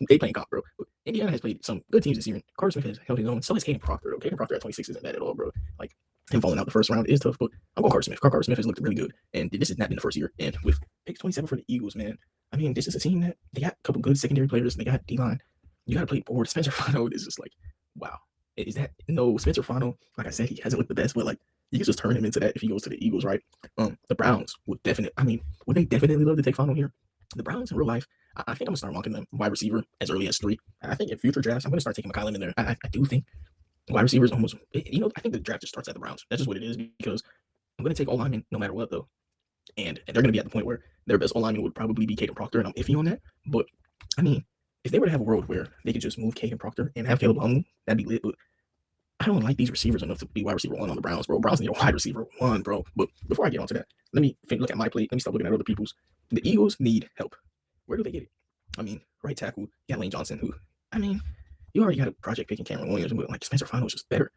they playing comp, bro. But Indiana has played some good teams this year. And Carter Smith has held his own. So has Caden Proctor. Though. Caden Proctor at 26 isn't bad at all, bro. Like him falling out the first round is tough, but I'm going Carter Smith. Carter Smith has looked really good, and this has not been the first year. And with pick 27 for the Eagles, man, I mean, this is a team that they got a couple good secondary players. And they got D-line. You got to play board. Spencer Fano is just like, wow. Is that no Spencer Fano? Like I said, he hasn't looked the best, but like. You can just turn him into that if he goes to the Eagles, right? The Browns would definitely, would they definitely love to take Fano here? The Browns in real life, I think I'm gonna start mocking them wide receiver as early as 3. I think in future drafts, I'm gonna start taking McCollum in there. I do think wide receivers almost, I think the draft just starts at the Browns. That's just what it is because I'm gonna take O-lineman no matter what though, and they're gonna be at the point where their best O-lineman would probably be Caden Proctor, and I'm iffy on that. But I mean, if they were to have a world where they could just move Caden Proctor and have Caleb Longman, that'd be lit. But I don't like these receivers enough to be wide receiver 1 on the Browns, bro. Browns need a wide receiver 1, bro. But before I get onto that, let me look at my plate. Let me stop looking at other people's. The Eagles need help. Where do they get it? I mean, right tackle, you got Lane Johnson, who, I mean, you already got a project pick in Cameron Williams, but like Spencer Fano is just better.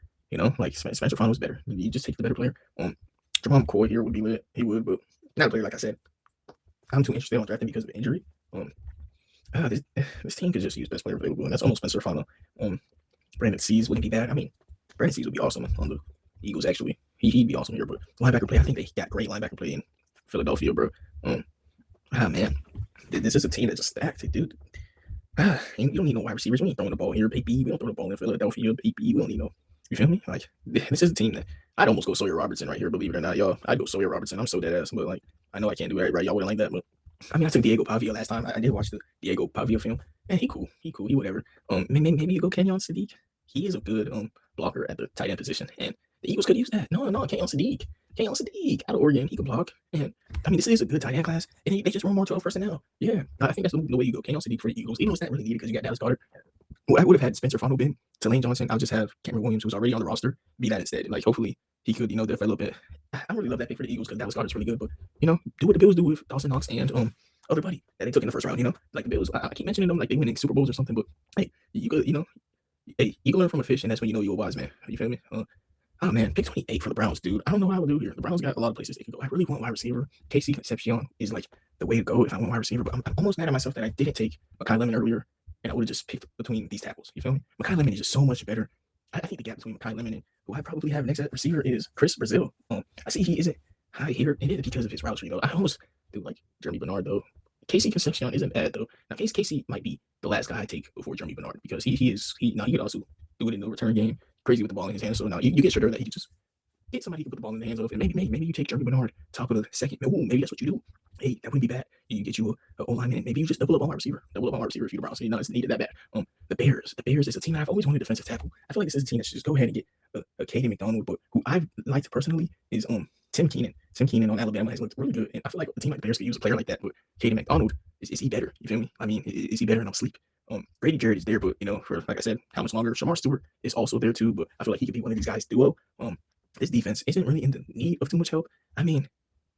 Like Spencer Fano is better. You just take the better player. Jamal McCoy here would be lit. He would, but not a player, like I said. I'm too interested on drafting because of injury. This team could just use best player available, and that's almost Spencer Fano. Brandon Seas wouldn't be bad. I mean, Brandon Seas would be awesome on the Eagles, actually. He'd be awesome here, but linebacker play, I think they got great linebacker play in Philadelphia, bro. Man. This is a team that's just stacked, dude. You don't need no wide receivers. We ain't throwing the ball here, baby. We don't throw the ball in Philadelphia, baby. We don't need no. You feel me? Like, this is a team that I'd almost go Sawyer Robertson right here, believe it or not, y'all. I'd go Sawyer Robertson. I'm so dead ass, but like, I know I can't do it right. Y'all wouldn't like that, but I mean, I took Diego Pavia last time. I did watch the Diego Pavia film. Man, he cool. He whatever. Maybe you go Kenyon Sadiq. He is a good blocker at the tight end position, and the Eagles could use that. No, Kenyon Sadiq out of Oregon, he can block. And I mean, this is a good tight end class, and they just run more 12 personnel. Yeah, I think that's the way you go. Kenyon Sadiq for the Eagles, even though it's not really needed because you got Dallas Goedert. I would have had Spencer Fano been to Lane Johnson. I'll just have Cameron Williams, who's already on the roster, be that instead. Like, hopefully he could, develop it. I don't really love that pick for the Eagles because Dallas Goedert's really good, but do what the Bills do with Dawson Knox and other buddy that they took in the first round. Like the Bills. I keep mentioning them like they winning Super Bowls or something, but hey, you could, hey, you can learn from a fish, and that's when you know you're a wise man. You feel me? Oh man, pick 28 for the Browns, dude. I don't know what I would do here. The Browns got a lot of places they can go. I really want wide receiver. Casey Concepcion is like the way to go if I want wide receiver, but I'm almost mad at myself that I didn't take Makai Lemon earlier, and I would have just picked between these tackles. You feel me? Makai Lemon is just so much better. I think the gap between Makai Lemon and who I probably have next at receiver is Chris Brazil. I see he isn't high here, and it is because of his routes. I almost do like Jeremy Bernard though. Casey Concepcion isn't bad though. Now Casey might be the last guy I take before Jeremy Bernard because he could also do it in the return game. crazy with the ball in his hands. So now you get sure that he can just get somebody to put the ball in the hands of, and maybe you take Jeremy Bernard top of the second. Ooh, maybe that's what you do. Hey, that wouldn't be bad. You get you a O lineman, and maybe you just double up on wide receiver. Double up on wide receiver if you're the Browns. So you know it's needed that bad. The Bears is a team that I've always wanted defensive tackle. I feel like this is a team that should just go ahead and get a Katie McDonald, but who I've liked personally is Tim Keenan. Tim Keenan on Alabama has looked really good, and I feel like a team like the Bears could use a player like that. But Katie McDonald is he better? You feel me? I mean, is he better than sleep? Grady Jarrett is there, but for like I said, how much longer? Shamar Stewart is also there too, but I feel like he could be one of these guys duo. This defense isn't really in the need of too much help. I mean,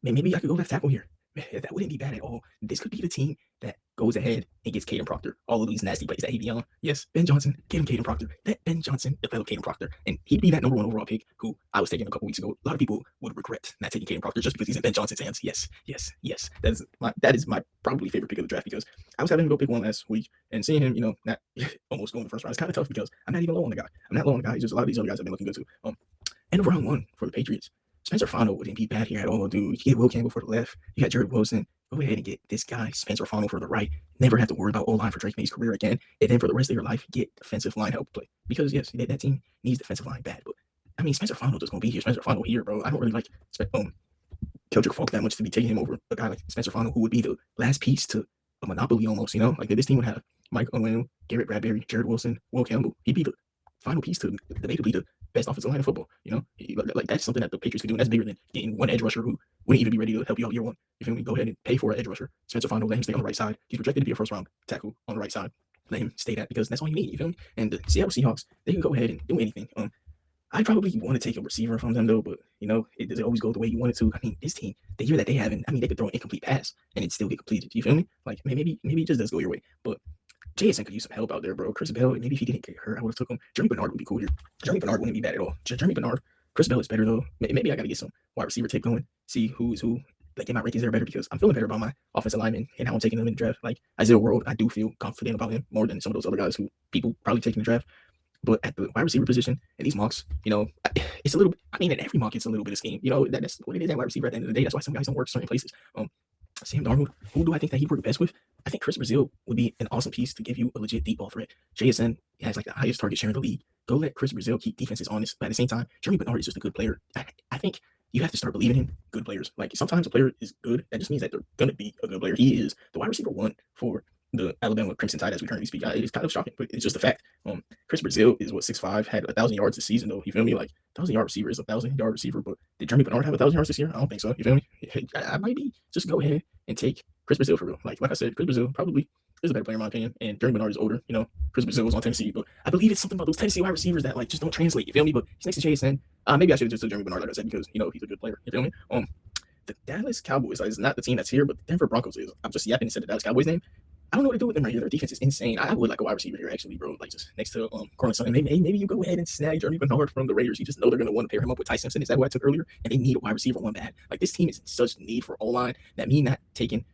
maybe I could go left tackle here. That wouldn't be bad at all. This could be the team that goes ahead and gets Caden Proctor all of these nasty plays that he be on. Yes, Ben Johnson, get him Caden Proctor. Let Ben Johnson develop Caden Proctor, and he'd be that number 1 overall pick who I was taking a couple weeks ago. A lot of people would regret not taking Caden Proctor just because he's in Ben Johnson's hands. Yes. That is my probably favorite pick of the draft, because I was having to go pick one last week and seeing him, not almost go in the first round. It's kind of tough because I'm not even low on the guy. I'm not low on the guy. It's just a lot of these other guys have been looking good too. End of round 1 for the Patriots. Spencer Fano wouldn't be bad here at all, dude. You get Will Campbell for the left. You got Jared Wilson. Go ahead and get this guy, Spencer Fano, for the right. Never have to worry about O-line for Drake May's career again. And then for the rest of your life, get defensive line help play. Because, yes, that team needs defensive line bad. But, I mean, Spencer Fano just going to be here. Spencer Fano here, bro. I don't really like Keldrick Falk that much to be taking him over a guy like Spencer Fano, who would be the last piece to a monopoly almost, Like, this team would have Mike Owen, Garrett Bradbury, Jared Wilson, Will Campbell. He'd be the final piece to debatably the best offensive line in football. Like that's something that the Patriots could do, and that's bigger than getting one edge rusher who wouldn't even be ready to help you out year 1. You feel me? Go ahead and pay for an edge rusher. Spencer Fano, let him stay on the right side. He's projected to be a first-round tackle on the right side. Let him stay that, because that's all you need. You feel me? And the Seattle Seahawks, they can go ahead and do anything. I probably want to take a receiver from them though, but it doesn't always go the way you want it to. I mean, this team, the year that they have, they could throw an incomplete pass and it still get completed. You feel me? Like maybe it just does go your way, but JSN could use some help out there, bro. Chris Bell, maybe if he didn't get hurt, I would have took him. Jeremy Bernard would be cool here. Jeremy Bernard wouldn't be bad at all. Jeremy Bernard, Chris Bell is better though. Maybe I got to get some wide receiver tape going, see who is who. Like, get my rankings there better, because I'm feeling better about my offensive lineman and how I'm taking them in the draft. Like Isaiah World, I do feel confident about him more than some of those other guys who people probably take in the draft. But at the wide receiver position, in these mocks, it's a little bit, in every mock, it's a little bit of scheme. That's what it is at wide receiver at the end of the day. That's why some guys don't work certain places. Sam Darnold, who do I think that he'd work best with? I think Chris Brazil would be an awesome piece to give you a legit deep ball threat. JSN has like the highest target share in the league. Go let Chris Brazil keep defenses honest, but at the same time, Jeremy Bernard is just a good player. I think you have to start believing in good players. Like, sometimes a player is good, that just means that they're gonna be a good player. He is the wide receiver 1 for the Alabama Crimson Tide as we currently speak. It's kind of shocking, but it's just a fact. Chris Brazil is 6'5", had 1,000 yards this season though. You feel me? Like, 1,000-yard receiver is 1,000-yard receiver, but did Jeremy Bernard have 1,000 yards this year? I don't think so. You feel me? I might be just go ahead and take Chris Brazil for real. Like I said, Chris Brazil probably is a better player in my opinion, and Jeremy Bernard is older. Chris Brazil was on Tennessee, but I believe it's something about those Tennessee wide receivers that like just don't translate. You feel me? But he's next to JSN. Maybe I should have just took Jeremy Bernard, like I said, because he's a good player. You feel me? The Dallas Cowboys is not the team that's here, but the Denver Broncos is. I'm just yapping and said the Dallas Cowboys name. I don't know what to do with them right here. Their defense is insane. I would like a wide receiver here, actually, bro. Like, just next to Corner Sutton. Maybe you go ahead and snag Jeremy Bernard from the Raiders. You just know they're going to want to pair him up with Ty Simpson. Is that what I took earlier? And they need a wide receiver 1 bad. Like, this team is in such need for O-line that me not taking,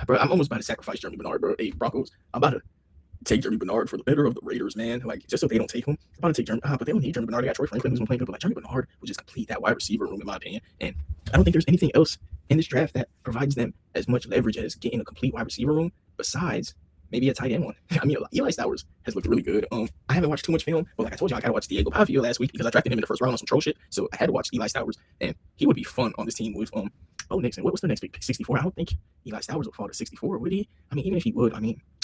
bro, I'm almost about to sacrifice Jeremy Bernard, bro. Hey, Broncos, I'm about to take Jeremy Bernard for the better of the Raiders, man. Like, just so they don't take him. I'm about to take Jeremy, but they don't need Jeremy Bernard. They got Troy Franklin who's been playing good, but like, Jeremy Bernard would just complete that wide receiver room, in my opinion. And I don't think there's anything else in this draft that provides them as much leverage as getting a complete wide receiver room besides maybe a tight end one. Eli Stowers has looked really good. I haven't watched too much film, but like I told you, I gotta watch Diego Pavio last week because I drafted him in the first round on some troll shit. So I had to watch Eli Stowers, and he would be fun on this team with Bo Nixon. What was the next pick? 64. I don't think Eli Stowers would fall to 64, would he? Even if he would,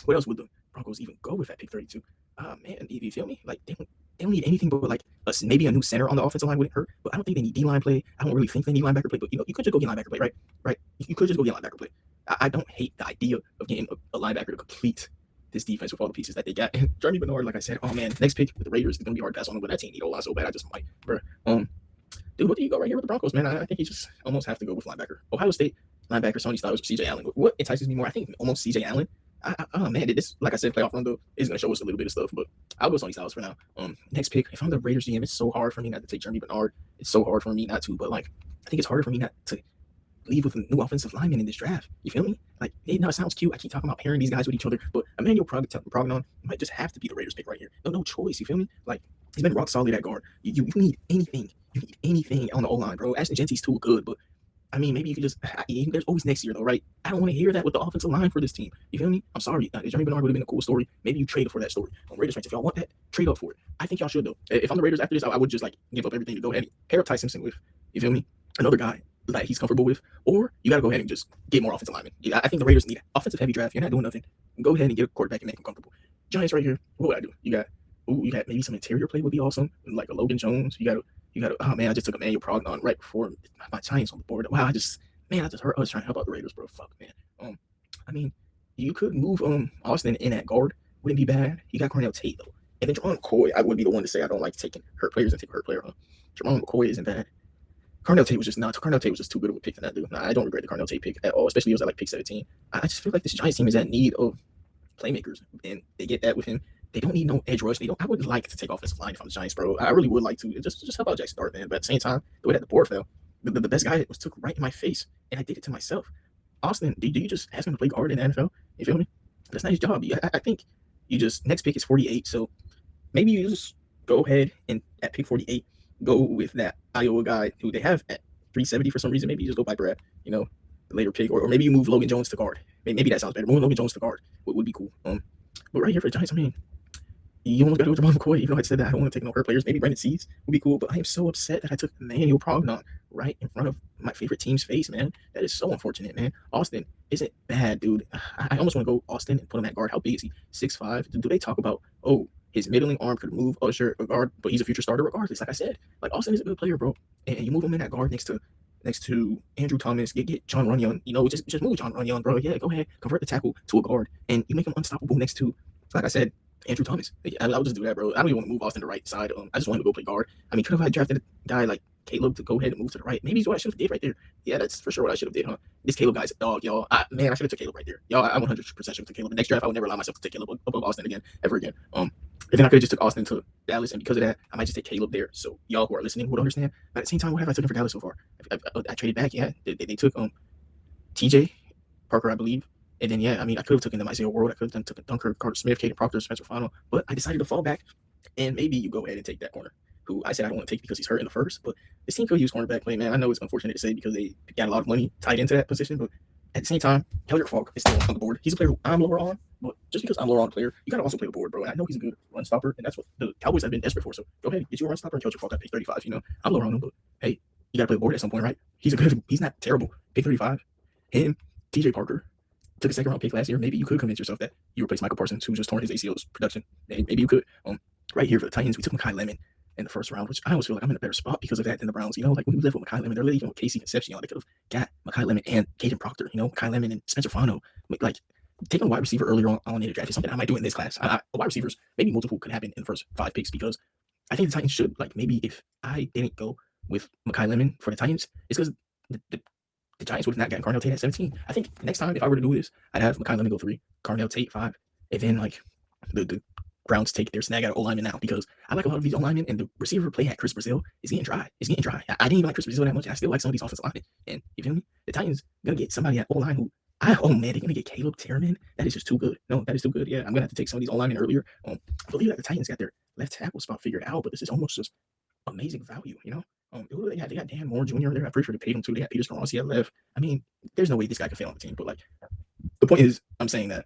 what else would the Broncos even go with at pick 32? Man, you feel me? Like, they don't need anything but like maybe a new center on the offensive line wouldn't hurt, but I don't think they need D-line play. I don't really think they need linebacker play, but you could just go get linebacker play, right? You could just go get linebacker play. I don't hate the idea of getting a linebacker to complete this defense with all the pieces that they got. And Jeremy Bernard, like I said, oh man, next pick with the Raiders is gonna be hard to pass on him, but that team need O-line so bad I just might, bro. Dude, what do you go right here with the Broncos, man? I think you just almost have to go with linebacker. Ohio State linebacker, Sonny Styles, CJ Allen. What entices me more? I think almost CJ Allen. Oh man, this, like I said, playoff run though is gonna show us a little bit of stuff, but I'll go Sonny Styles for now. Next pick, if I'm the Raiders GM, it's so hard for me not to take Jeremy Bernard. It's so hard for me not to, but like I think it's harder for me not to leave with a new offensive lineman in this draft. You feel me? Like, it sounds cute. I keep talking about pairing these guys with each other, but Emmanuel Prognon might just have to be the Raiders pick right here. No choice. You feel me? Like, he's been rock solid at guard. You need anything. You need anything on the O-line, bro. Ashton Genty's too good, but maybe you could just. There's always next year, though, right? I don't want to hear that with the offensive line for this team. You feel me? I'm sorry. Jeremy Bernard would have been a cool story. Maybe you trade for that story. On Raiders fans, if y'all want that, trade up for it. I think y'all should though. If I'm the Raiders after this, I would just like give up everything to go ahead and pair up Ty Simpson with, you feel me, another guy that he's comfortable with, or you got to go ahead and just get more offensive linemen. Yeah, I think the Raiders need offensive heavy draft. You're not doing nothing. Go ahead and get a quarterback and make him comfortable. Giants right here. What would I do? You got maybe some interior play would be awesome, like a Logan Jones. You got. Oh man, I just took Emmanuel Prognon right before my Giants on the board. Wow, I just hurt. I was trying to help out the Raiders, bro. Fuck, man. I mean, you could move Austin in at guard. Wouldn't be bad. You got Cornell Tate though, and then Jerron McCoy. I would be the one to say I don't like taking hurt players and take a hurt player. Jerron McCoy isn't bad. Cornell Tate was just too good of a pick for that dude. Nah, I don't regret the Cornell Tate pick at all, especially it was at like pick 17. I just feel like this Giants team is at need of playmakers, and they get that with him. They don't need no edge rush. I would like to take offensive line from the Giants, bro. I really would like to. Just help out Jackson Dart, man. But at the same time, the way that the board fell, the best guy was took right in my face, and I did it to myself. Austin, do you just ask him to play guard in the NFL? You feel me? That's not his job. I think you just next pick is 48, so maybe you just go ahead and at pick 48, go with that Iowa guy who they have at 370 for some reason. Maybe you just go by Brad, the later pick, or maybe you move Logan Jones to guard. Maybe that sounds better. Moving Logan Jones to guard would be cool. But right here for the Giants, I mean, you almost got to go to Jamal McCoy. Even though I said that I don't want to take no hurt players, maybe Brandon Seas would be cool. But I am so upset that I took Emmanuel Prognon right in front of my favorite team's face, man. That is so unfortunate, man. Austin isn't bad, dude. I almost want to go Austin and put him at guard. How big is he? 6'5". Do they talk about, his middling arm could move Usher a guard, but he's a future starter regardless. Like I said, like Austin is a good player, bro. And you move him in that guard next to Andrew Thomas, get John Runyon. Just move John Runyon, bro. Yeah, go ahead, convert the tackle to a guard, and you make him unstoppable next to, like I said, Andrew Thomas. I would just do that, bro. I don't even want to move Austin to the right side. I just want him to go play guard. I mean, could have I drafted a guy like Caleb to go ahead and move to the right? Maybe he's what I should have did right there. Yeah, that's for sure what I should have did, huh? This Caleb guy's a dog, y'all. I should have took Caleb right there. Y'all, I 100% should have took Caleb. The next draft, I would never allow myself to take Caleb above Austin ever again. And then I could have just took Austin to Dallas, and because of that, I might just take Caleb there. So y'all who are listening would understand. But at the same time, what have I taken for Dallas so far? I traded back. Yeah, they took TJ Parker, I believe. And then, yeah, I mean, I could have taken them Isaiah World. I could have taken Dunkirk, Carter Smith, Caden Proctor, Spencer Fano. But I decided to fall back. And maybe you go ahead and take that corner, who I said I don't want to take because he's hurt in the first. But this team could use cornerback play, man. I know it's unfortunate to say because they got a lot of money tied into that position. But at the same time, Kendrick Falk is still on the board. He's a player who I'm lower on. But just because I'm lower on a player, you got to also play the board, bro. And I know he's a good run stopper. And that's what the Cowboys have been desperate for. So go ahead, get you a run stopper and Kendrick Falk at pick 35. I'm lower on him. But hey, you got to play the board at some point, right? He's not terrible. Pick 35. Him, TJ Parker. Took a second round pick last year. Maybe you could convince yourself that you replace Michael Parsons, who just torn his ACL's production. Maybe you could. Right here for the Titans, we took Makai Lemon in the first round, which I always feel like I'm in a better spot because of that than the Browns. Like when we live with Makai Lemon, they're leaving with Casey Concepcion. They could have got Makai Lemon and Caden Proctor. Makai Lemon and Spencer Fano. Like taking a wide receiver earlier on in the draft is something I might do in this class. Wide receivers, maybe multiple could happen in the first 5 picks because I think the Titans should. Like maybe if I didn't go with Makai Lemon for the Titans, it's because the Giants would have not gotten Carnell Tate at 17. I think next time, if I were to do this, I'd have Makai Lemon go 3, Carnell Tate 5, and then like the Browns take their snag out of O-lineman now because I like a lot of these O-linemen, and the receiver play at Chris Brazil is getting dry. It's getting dry. I didn't even like Chris Brazil that much. I still like some of these offensive linemen. And you feel me? The Titans going to get somebody at O-line who, they're going to get Caleb Tierman. That is just too good. No, that is too good. Yeah, I'm going to have to take some of these O-linemen earlier. I believe that the Titans got their left tackle spot figured out, but this is almost just amazing value, who do they got? They got Dan Moore Jr. there. I'm pretty sure they paid him too. They got Peter Scarossi at left. I mean, there's no way this guy could fail on the team. But like, the point is, I'm saying that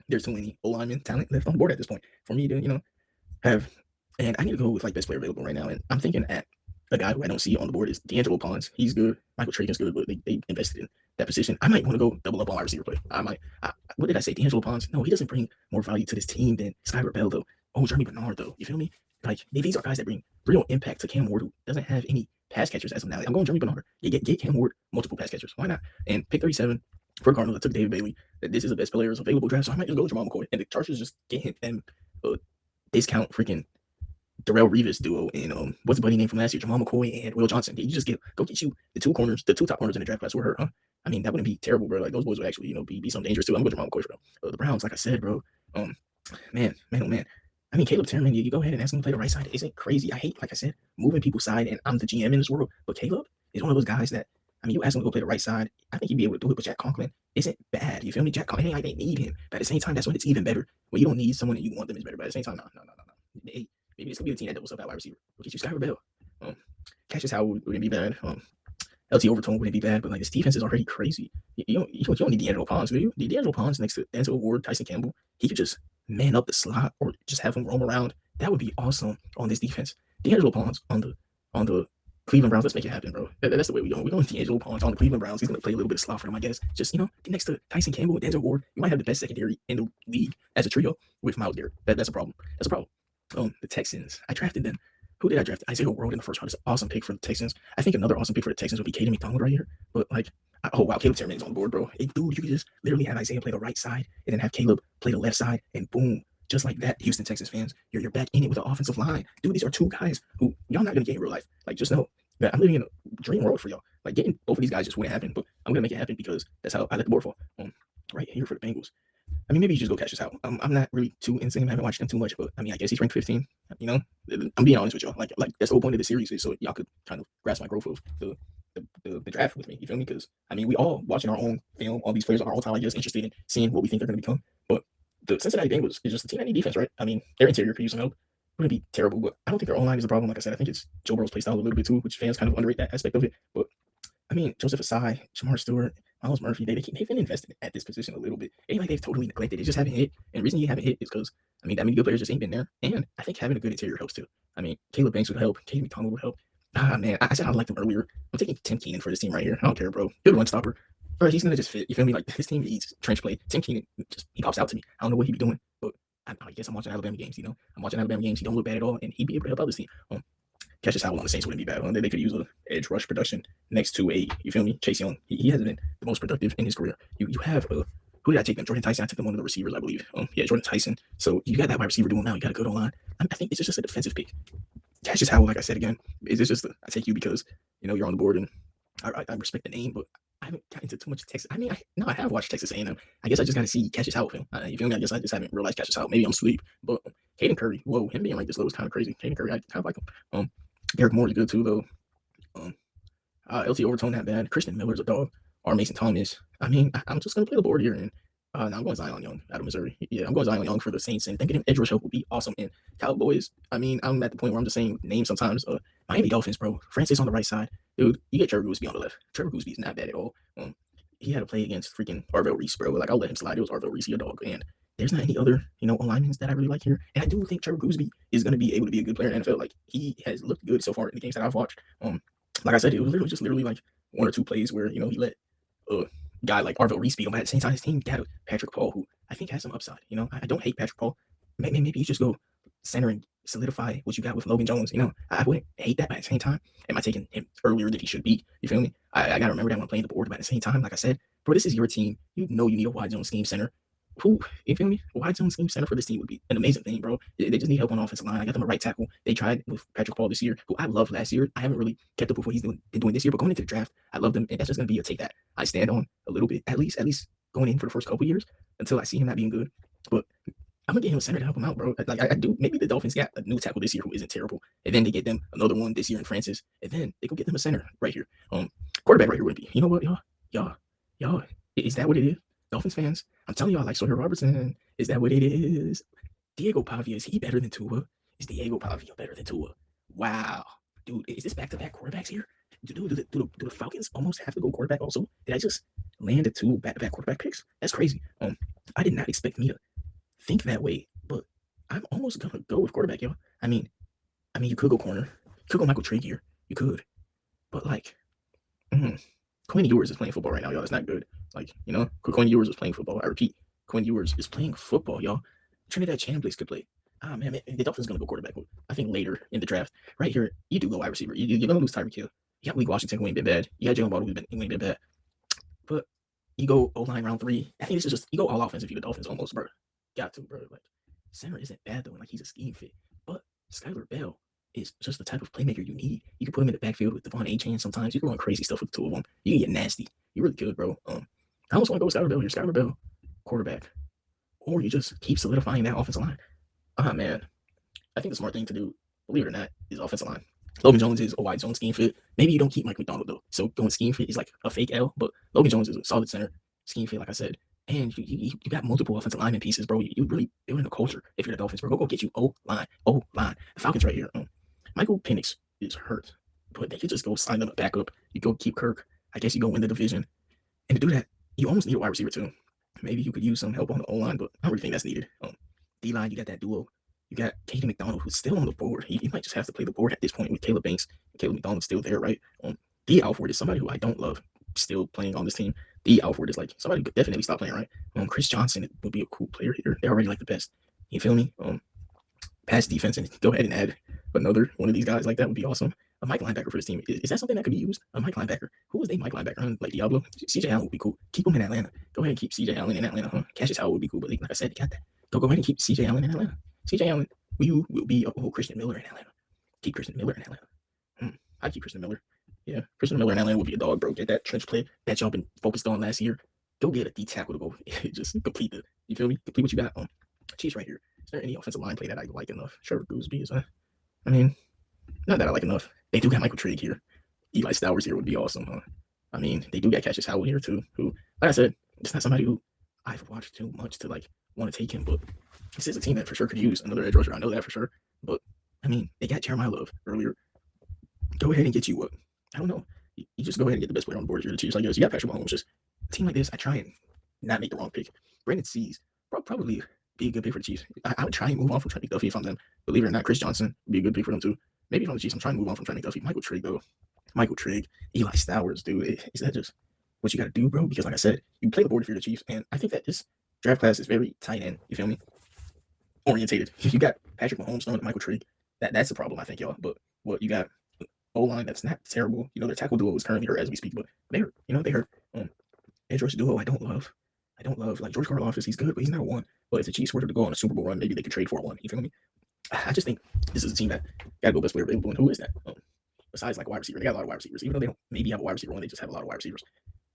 there's too many O-lineman talent left on the board at this point for me to, have. And I need to go with like best player available right now. And I'm thinking at a guy who I don't see on the board is D'Angelo Pons. He's good. Michael Tragan's good, but they invested in that position. I might want to go double up on my receiver play. What did I say? D'Angelo Pons? No, he doesn't bring more value to this team than Skylar Bell though. Jeremy Bernard though. You feel me? Like these are guys that bring real impact to Cam Ward, who doesn't have any pass catchers as of now. I'm going Jeremy Bernard. Get Cam Ward multiple pass catchers. Why not? And pick 37 for Cardinals. I took David Bailey. This is the best players available draft, so I might just go with Jamal McCoy. And the Chargers just get him discount freaking Darrell Revis duo and what's the buddy name from last year? Jamal McCoy and Will Johnson. You just go get you the two top corners in the draft class were hurt, huh? I mean, that wouldn't be terrible, bro. Like those boys would actually, be something dangerous too. I'm going to Jamal McCoy for them. The Browns, like I said, bro. Man. I mean, Caleb Tierman, you go ahead and ask him to play the right side. Isn't crazy. I hate, like I said, moving people's side, and I'm the GM in this world. But Caleb is one of those guys that, you ask him to go play the right side, I think he'd be able to do it. But Jack Conklin isn't bad. You feel me? Jack Conklin, like they need him. But at the same time, that's when it's even better. When you don't need someone and you want them is better. But at the same time, no. Maybe this could be a team that doubles up at wide receiver. We'll get you Skylar Bell. Cassius Howard wouldn't be bad. LT Overton wouldn't be bad, but like this defense is already crazy. You don't need D'Angelo Pons, do you? D'Angelo Pons next to Denzel Ward, Tyson Campbell, he could just man up the slot or just have him roam around That would be awesome on this defense. D'Angelo Pawns on the Cleveland Browns. Let's make it happen, bro. That's the way we go. We're going with D'Angelo Pawns on the Cleveland Browns. He's going to play a little bit of slot for them, I guess. Just, get next to Tyson Campbell and Denzel Ward. You might have the best secondary in the league as a trio with Myles Garrett. That's a problem. That's a problem. The Texans. I drafted them. Who did I draft? Isaiah World in the first round. It's an awesome pick for the Texans. I think another awesome pick for the Texans would be Caden McDonald right here. But, oh, wow, Caleb Tillman's on board, bro. Hey, dude, you could just literally have Isaiah play the right side and then have Caleb play the left side, and boom. Just like that, Houston Texans fans, you're back in it with the offensive line. Dude, these are two guys who y'all not going to get in real life. Just know that I'm living in a dream world for y'all. Getting both of these guys just wouldn't happen, but I'm going to make it happen because that's how I let the board fall. Right here for the Bengals. Maybe you just go Cassius Howe. I'm not really too insane. I haven't watched him too much, but I guess he's ranked 15. I'm being honest with y'all. Like that's the whole point of the series is so y'all could kind of grasp my growth of the draft with me. You feel me? Because we all watching our own film. All these players are all time just interested in seeing what we think they're going to become. But the Cincinnati Bengals is just a team that need defense, right? Their interior could use some help. Wouldn't be terrible, but I don't think their O-line is a problem. Like I said, I think it's Joe Burrow's play style a little bit too, which fans kind of underrate that aspect of it. But Joseph Asai, Jamar Stewart, Miles Murphy, they've been invested at this position a little bit. It ain't like they've totally neglected. They just haven't hit. And the reason you haven't hit is because, that many good players just ain't been there. And I think having a good interior helps too. Caleb Banks would help. Caden McDonald would help. I said I liked him earlier. I'm taking Tim Keenan for this team right here. I don't care, bro. Good run stopper. Bro, he's going to just fit. You feel me? This team needs trench play. Tim Keenan, he pops out to me. I don't know what he be doing, but I guess I'm watching Alabama games, I'm watching Alabama games. He don't look bad at all, and he'd be able to help out this team. Cassius Howell on the Saints wouldn't be bad. They could use a edge rush production next to you feel me, Chase Young. He hasn't been the most productive in his career. You have who did I take them? Jordan Tyson. I took them one of the receivers, I believe. Jordan Tyson. So you got that wide receiver doing now. You got a good O-line. I think it's just a defensive pick. Cassius Howell, like I said again, is just I take you because you're on the board and I respect the name, but I haven't gotten into too much Texas. I have watched Texas A&M. I guess I just got to see Cassius Howell film. You feel me? I guess I just haven't realized Cassius Howell. Maybe I'm asleep, but Caden Curry, whoa, him being like this low is kind of crazy. Caden Curry, I kind of like him. Derek Moore is good too, though. LT Overtone not bad. Christian Miller's a dog. Or Mason Thomas. I'm just gonna play the board here, and now I'm going Zion Young out of Missouri. Yeah, I'm going Zion Young for the Saints, and thinking him edge rush help would be awesome. And Cowboys, I'm at the point where I'm just saying names sometimes. Miami Dolphins, bro. Francis on the right side, dude. You get Trevor Gooseby on the left. Trevor Gooseby is not bad at all. He had to play against freaking Arvell Reese, bro. I'll let him slide. It was Arvell Reese, your dog, and there's not any other, alignments that I really like here. And I do think Trevor Gooseby is going to be able to be a good player in the NFL. He has looked good so far in the games that I've watched. Like I said, it was literally like one or two plays where, he let a guy like Arvell Reese beat him. But at the same time, his team got Patrick Paul, who I think has some upside. I don't hate Patrick Paul. Maybe you just go center and solidify what you got with Logan Jones. I wouldn't hate that, but at the same time, am I taking him earlier than he should be? You feel me? I got to remember that when I'm playing the board, but at the same time, like I said, bro, this is your team. You need a wide zone scheme center. You feel me? A wide zone scheme center for this team would be an amazing thing, bro. They just need help on offensive line. I got them a right tackle. They tried with Patrick Paul this year, who I loved last year. I haven't really kept up with what he's been doing this year, but going into the draft, I loved him, and that's just going to be a take that I stand on a little bit, at least going in for the first couple years until I see him not being good. But I'm going to get him a center to help him out, bro. I do. Maybe the Dolphins got a new tackle this year who isn't terrible, and then they get them another one this year in Francis, and then they go get them a center right here. Quarterback right here would be. You know what, y'all, is that what it is? Dolphins fans, I'm telling y'all, like Sawyer Robertson, is that what it is? Diego Pavia, is he better than Tua? Is Diego Pavia better than Tua? Wow. Dude, is this back-to-back quarterbacks here? Do the Falcons almost have to go quarterback also? Did I just land at 2 back-to-back quarterback picks? That's crazy. I did not expect me to think that way, but I'm almost going to go with quarterback, yo. You could go corner. You could go Michael Trey here. You could. But, Quinn Ewers is playing football right now, y'all. That's not good. Quinn Ewers is playing football. I repeat, Quinn Ewers is playing football, y'all. Trinidad Chambliss could play. Man, the Dolphins going to go quarterback, I think, later in the draft. Right here, you do go wide receiver. You're going to lose Tyreek Hill. You got Malik Washington, who ain't been bad. You got Jalen Waddle, who ain't been bad. But you go O-line round 3. I think this is just, you go all offense if you're the Dolphins almost, bro. Got to, bro. Center isn't bad, though, and he's a scheme fit. But Skylar Bell is just the type of playmaker you need. You can put him in the backfield with Devon Achane sometimes. You can run crazy stuff with the two of them. You can get nasty. You really good, bro. I almost want to go with Skylar Bell here. Skylar Bell, quarterback. Or you just keep solidifying that offensive line. Man. I think the smart thing to do, believe it or not, is offensive line. Logan Jones is a wide zone scheme fit. Maybe you don't keep Mike McDonald, though. So going scheme fit is like a fake L, but Logan Jones is a solid center scheme fit, like I said. And you got multiple offensive lineman pieces, bro. You really building a culture if you're the Dolphins, bro. Go get you O-line. The Falcons right here. Michael Penix is hurt, but they could just go sign them a backup. You go keep Kirk. I guess you go win the division. And to do that, you almost need a wide receiver too. Maybe you could use some help on the O-line, but I don't really think that's needed. D-line, you got that duo. You got Katie McDonald, who's still on the board. He might just have to play the board at this point with Caleb Banks. Caleb McDonald's still there, right? D. Alford is somebody who I don't love still playing on this team. D. Alford is like somebody who could definitely stop playing, right? Chris Johnson would be a cool player here. They're already like the best. You feel me? Pass defense and go ahead and add another one of these guys like that would be awesome. A Mike linebacker for this team. Is that something that could be used? A Mike linebacker. Who was they Mike linebacker? Like Diablo? CJ Allen would be cool. Keep him in Atlanta. Go ahead and keep CJ Allen in Atlanta. Cassius Howell would be cool, but like I said, they got that. Go ahead and keep CJ Allen in Atlanta. CJ Allen, you will be Christian Miller in Atlanta. Keep Christian Miller in Atlanta. I'd keep Christian Miller. Yeah, Christian Miller in Atlanta would be a dog, bro. Get that trench play that y'all been focused on last year. Go get a D tackle to go just complete the, you feel me? Complete what you got. Chiefs right here. Is there any offensive line play that I like enough? Sure, Gooseby is I mean, not that I like enough. They do got Michael Trigg here. Eli Stowers here would be awesome. I mean, they do got Cassius Howell here too, who, like I said, it's not somebody who I've watched too much to like want to take him, but this is a team that for sure could use another edge rusher. I know that for sure. But I mean, they got Jeremiah Love earlier. Go ahead and get you what? I don't know. You just go ahead and get the best player on the board if you're the Chiefs, I guess. You got Patrick Mahomes. Just a team like this, I try and not make the wrong pick. Brandon Seas probably be a good pick for the Chiefs. I would try and move on from Trent McDuffie if I'm them. Believe it or not, Chris Johnson would be a good pick for them too. Maybe if I'm the Chiefs, I'm trying to move on from Trent McDuffie. Michael Trigg, though. Michael Trigg, Eli Stowers, dude. Is that just what you got to do, bro? Because like I said, you play the board if you're the Chiefs, and I think that this draft class is very tight end. You feel me? Orientated. You got Patrick Mahomes throwing to Michael Trigg. That's the problem, I think, y'all. But what you got? O-line that's not terrible. Their tackle duo is currently hurt as we speak, but they hurt. Edge rush duo I don't love. Like George Karlaftis, he's good, but he's not one. But if the Chiefs were to go on a Super Bowl run, maybe they could trade for one. You feel me? I just think this is a team that gotta go best player available. And who is that? Besides like wide receiver, they got a lot of wide receivers. Even though they don't maybe have a wide receiver one, they just have a lot of wide receivers.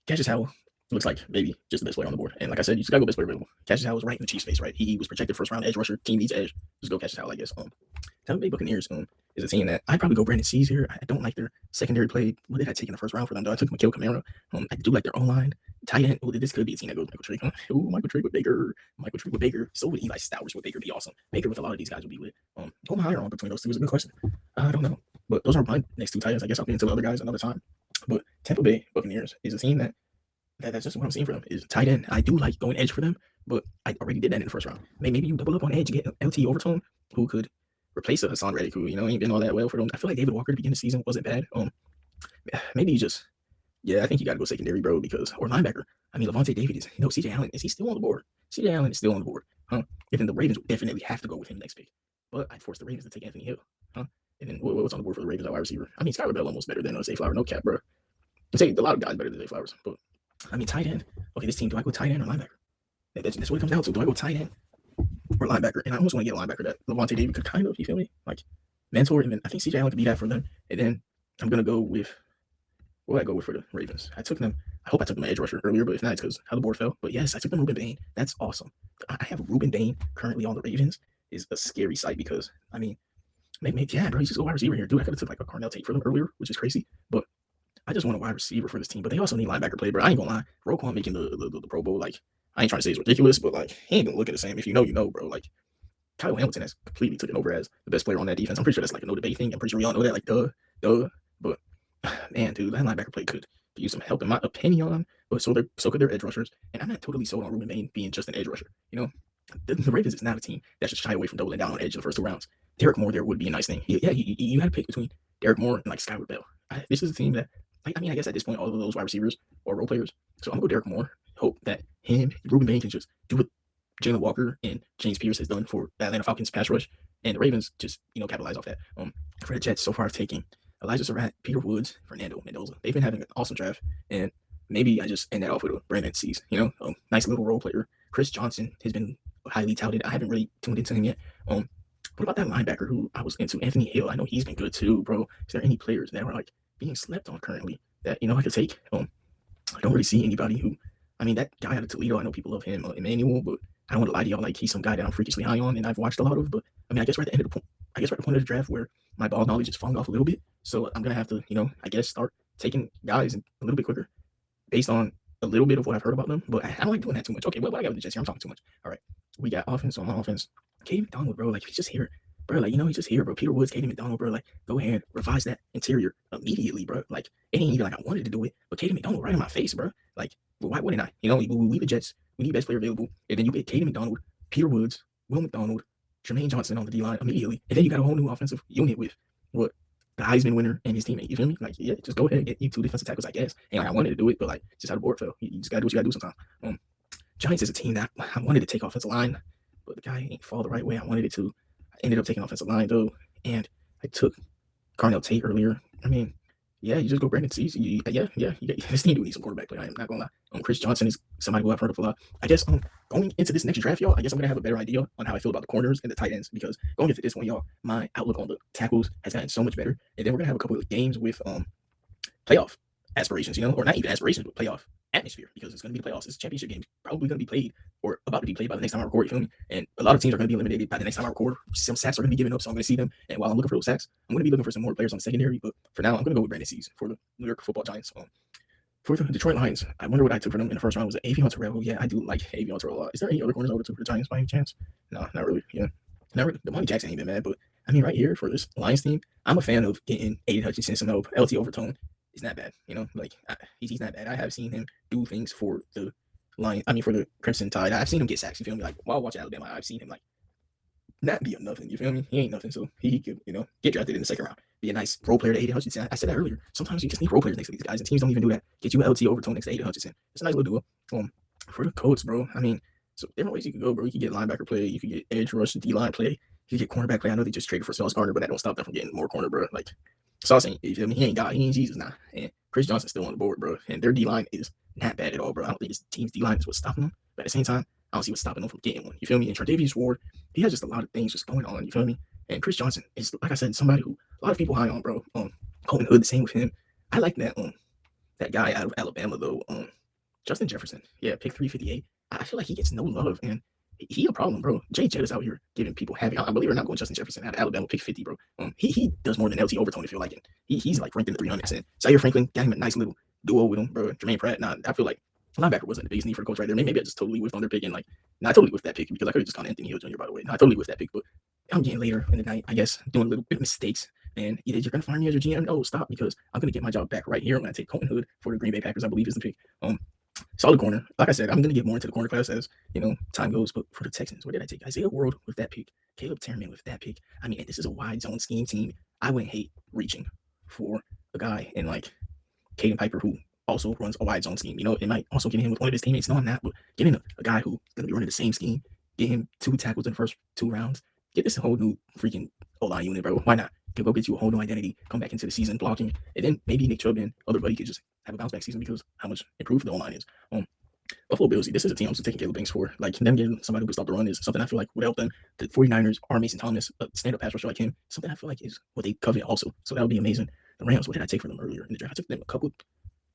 Cassius Howell looks like maybe just the best player on the board. And like I said, you just gotta go best player available. Cassius Howell was right in the Chiefs' face, right? He was projected first round edge rusher. Team needs edge. Just go Cassius Howell, I guess. Tampa Bay Buccaneers is a team that I'd probably go Brandon Seas here. I don't like their secondary play. What did I take in the first round for them? Though I took Mikael Kamara. I do like their O-line. Tight end. This could be a team that goes Michael Trigg. Michael Trigg with Baker. Michael Trigg with Baker. So would Eli Stowers with Baker be awesome. Baker with a lot of these guys would be lit. Who am I higher on between those two is a good question. I don't know. But those are my next two tight ends. I guess I'll get into the other guys another time. But Tampa Bay Buccaneers is a team that's just what I'm seeing for them is tight end. I do like going edge for them, but I already did that in the first round. Maybe you double up on edge, get LT Overton, who could replace a Hassan Reddick, who ain't been all that well for them. I feel like David Walker at the beginning of the season wasn't bad. Maybe you just I think you got to go secondary, bro, or linebacker. I mean, Levante David is CJ Allen. Is he still on the board? CJ Allen is still on the board, huh? And then the Ravens would definitely have to go with him next pick, but I'd force the Ravens to take Anthony Hill, huh? And then what's on the board for the Ravens at wide receiver? I mean, Skylar Bell almost better than Zay Flower, no cap, bro. I'd say a lot of guys better than Zay Flowers, but I mean, tight end. Okay, this team, do I go tight end or linebacker? That's what it comes down to. Do I go tight end or linebacker? And I almost want to get a linebacker that Levante David could kind of, you feel me? Like mentor, and then I think CJ Allen could be that for them. And then I'm gonna go with what did I go with for the Ravens? I hope I took them edge rusher earlier, but if not, it's because how the board fell. But yes, I took them Ruben Bain. That's awesome. I have Ruben Bain currently on the Ravens. Is a scary sight because I mean, maybe bro, he's just a wide receiver here. Dude, I could have took like a Carnell Tate for them earlier, which is crazy. But I just want a wide receiver for this team, but they also need linebacker play, bro. I ain't gonna lie. Roquan making the Pro Bowl, like, I ain't trying to say it's ridiculous, but like, he ain't gonna look at the same. If you know, bro. Like, Kyle Hamilton has completely taken over as the best player on that defense. I'm pretty sure that's like a no debate thing. I'm pretty sure we all know that, like, duh. But man, dude, that linebacker play could use some help in my opinion. But so could their edge rushers. And I'm not totally sold on Ruben Bain being just an edge rusher. The Ravens is not a team that should shy away from doubling down on edge in the first two rounds. Derek Moore there would be a nice thing. You had to pick between Derek Moore and like Skylar Bell. This is a team that, I mean, I guess at this point, all of those wide receivers are role players. So I'm going to go Derek Moore. Hope that Ruben Bain can just do what Jalen Walker and James Pierce has done for the Atlanta Falcons pass rush. And the Ravens just, capitalize off that. For the Jets, so far I've taken Elijah Surratt, Peter Woods, Fernando Mendoza. They've been having an awesome draft. And maybe I just end that off with a Brandon Seas, nice little role player. Chris Johnson has been highly touted. I haven't really tuned into him yet. What about that linebacker who I was into, Anthony Hill? I know he's been good too, bro. Is there any players that are like being slept on currently that I could take? I don't really see anybody who, I mean, that guy out of Toledo, I know people love him, Emmanuel, but I don't want to lie to y'all, like he's some guy that I'm freakishly high on and I've watched a lot of. But I mean, I guess we're at the end of the point. I guess we're at the point of the draft where my ball knowledge is falling off a little bit. So I'm gonna have to, I guess start taking guys a little bit quicker based on a little bit of what I've heard about them. But I don't like doing that too much. Okay, well, I got with the Jets here. I'm talking too much. All right, we got offense on my offense. Katie McDonald, bro, like he's just here. Bro, like, he's just here, bro. Peter Woods, Katie McDonald, bro, like, go ahead, revise that interior immediately, bro. Like, it ain't even like I wanted to do it, but Katie McDonald right in my face, bro. Like, well, why wouldn't I? We the Jets, we need best player available, and then you get Katie McDonald, Peter Woods, Will McDonald, Jermaine Johnson on the D line immediately, and then you got a whole new offensive unit with what the Heisman winner and his teammate. You feel me? Like, yeah, just go ahead and get you 2 defensive tackles, I guess. And like, I wanted to do it, but like, just how the board fell. You just gotta do what you gotta do sometimes. Giants is a team that I wanted to take offensive line, but the guy ain't fall the right way I wanted it to. I ended up taking offensive line though, and I took Carnell Tate earlier. I mean, yeah, you just go Brandon Seas. Yeah. This team do need some quarterback play. I am not gonna lie. Chris Johnson is somebody who I've heard of a lot. I guess going into this next draft, y'all, I guess I'm gonna have a better idea on how I feel about the corners and the tight ends, because going into this one, y'all, my outlook on the tackles has gotten so much better. And then we're gonna have a couple of games with playoff aspirations, or not even aspirations, but playoff atmosphere, because it's going to be the playoffs. This championship game probably going to be played or about to be played by the next time I record. You feel me? And a lot of teams are going to be eliminated by the next time I record. Some sacks are going to be given up, so I'm going to see them. And while I'm looking for those sacks, I'm going to be looking for some more players on the secondary. But for now, I'm going to go with Brandon Seas for the New York Football Giants. For the Detroit Lions, I wonder what I took for them in the first round. Was it Avion Terrell? Yeah, I do like Avion Terrell a lot. Is there any other corners I would have took for the Giants by any chance? No, not really. Yeah, not really. Damani Jackson ain't been bad, but I mean, right here for this Lions team, I'm a fan of getting Aiden Hutchinson some help. LT Overtone is not bad, he's not bad. I have seen him do things for the Lions. I mean, for the Crimson Tide. I've seen him get sacks. You feel me? Like while watching Alabama, I've seen him like not be a nothing. You feel me? He ain't nothing, so he could get drafted in the second round. Be a nice role player to Aiden Hutchinson. I said that earlier. Sometimes you just need role players next to these guys, and teams don't even do that. Get you a LT Overtone next to Aiden Hutchinson. It's a nice little duo. For the Colts, bro. I mean, so different ways you could go, bro. You could get linebacker play. You could get edge rush, D line play. You could get cornerback play. I know they just traded for Sauce Gardner, but that don't stop them from getting more corner, bro. Like Sauce ain't, you feel me? He ain't God. He ain't Jesus now. And Chris Johnson's still on the board, bro. And their D line is not bad at all, bro. I don't think this team's D line is what's stopping them. But at the same time, I don't see what's stopping them from getting one. You feel me? And Tre'Davious Ward, he has just a lot of things just going on. You feel me? And Chris Johnson is, like I said, somebody who a lot of people high on, bro. Colton Hood, the same with him. I like that guy out of Alabama though. Justin Jefferson. Yeah, pick 358. I feel like he gets no love, and he a problem, bro. Jay Jett is out here giving people havoc. I believe it or not, going Justin Jefferson out of Alabama, pick 50, bro. He does more than LT Overtone, if you like it. He's like ranked in the 300s. And Zaire Franklin got him a nice little duo with him, bro. Jermaine Pratt. Nah, I feel like linebacker wasn't the biggest need for the coach right there. Maybe I just totally whiffed on their pick, and I totally whiffed that pick because I could have just gone Anthony Hill Jr. by the way. I totally whiffed that pick, but I'm getting later in the night, I guess, doing a little bit of mistakes. And either you're gonna find me as your GM. No, stop, because I'm gonna get my job back right here. I'm gonna take Colton Hood for the Green Bay Packers. I believe is the pick. Solid corner. Like I said, I'm gonna get more into the corner class as time goes. But for the Texans, what did I take? Isaiah Ward with that pick. Caleb Tiernan with that pick. I mean, this is a wide zone scheme team. I wouldn't hate reaching for a guy in like Caden Piper who also runs a wide zone scheme. It might also get him with one of his teammates knowing that, but getting a guy who's gonna be running the same scheme, get him 2 tackles in the first 2 rounds, get this whole new freaking O-line unit, bro. Why not? Can go get you a whole new identity, come back into the season blocking, and then maybe Nick Chubb and other buddy could just have a bounce back season because how much improved the O-line is. Buffalo Bills, this is a team I'm still taking Caleb Banks for. Like, them getting somebody who can stop the run is something I feel like would help them. The 49ers are Mason Thomas, a stand-up pass rusher like him, something I feel like is what they covet also. So that would be amazing. The Rams, what did I take for them earlier in the draft? I took them a couple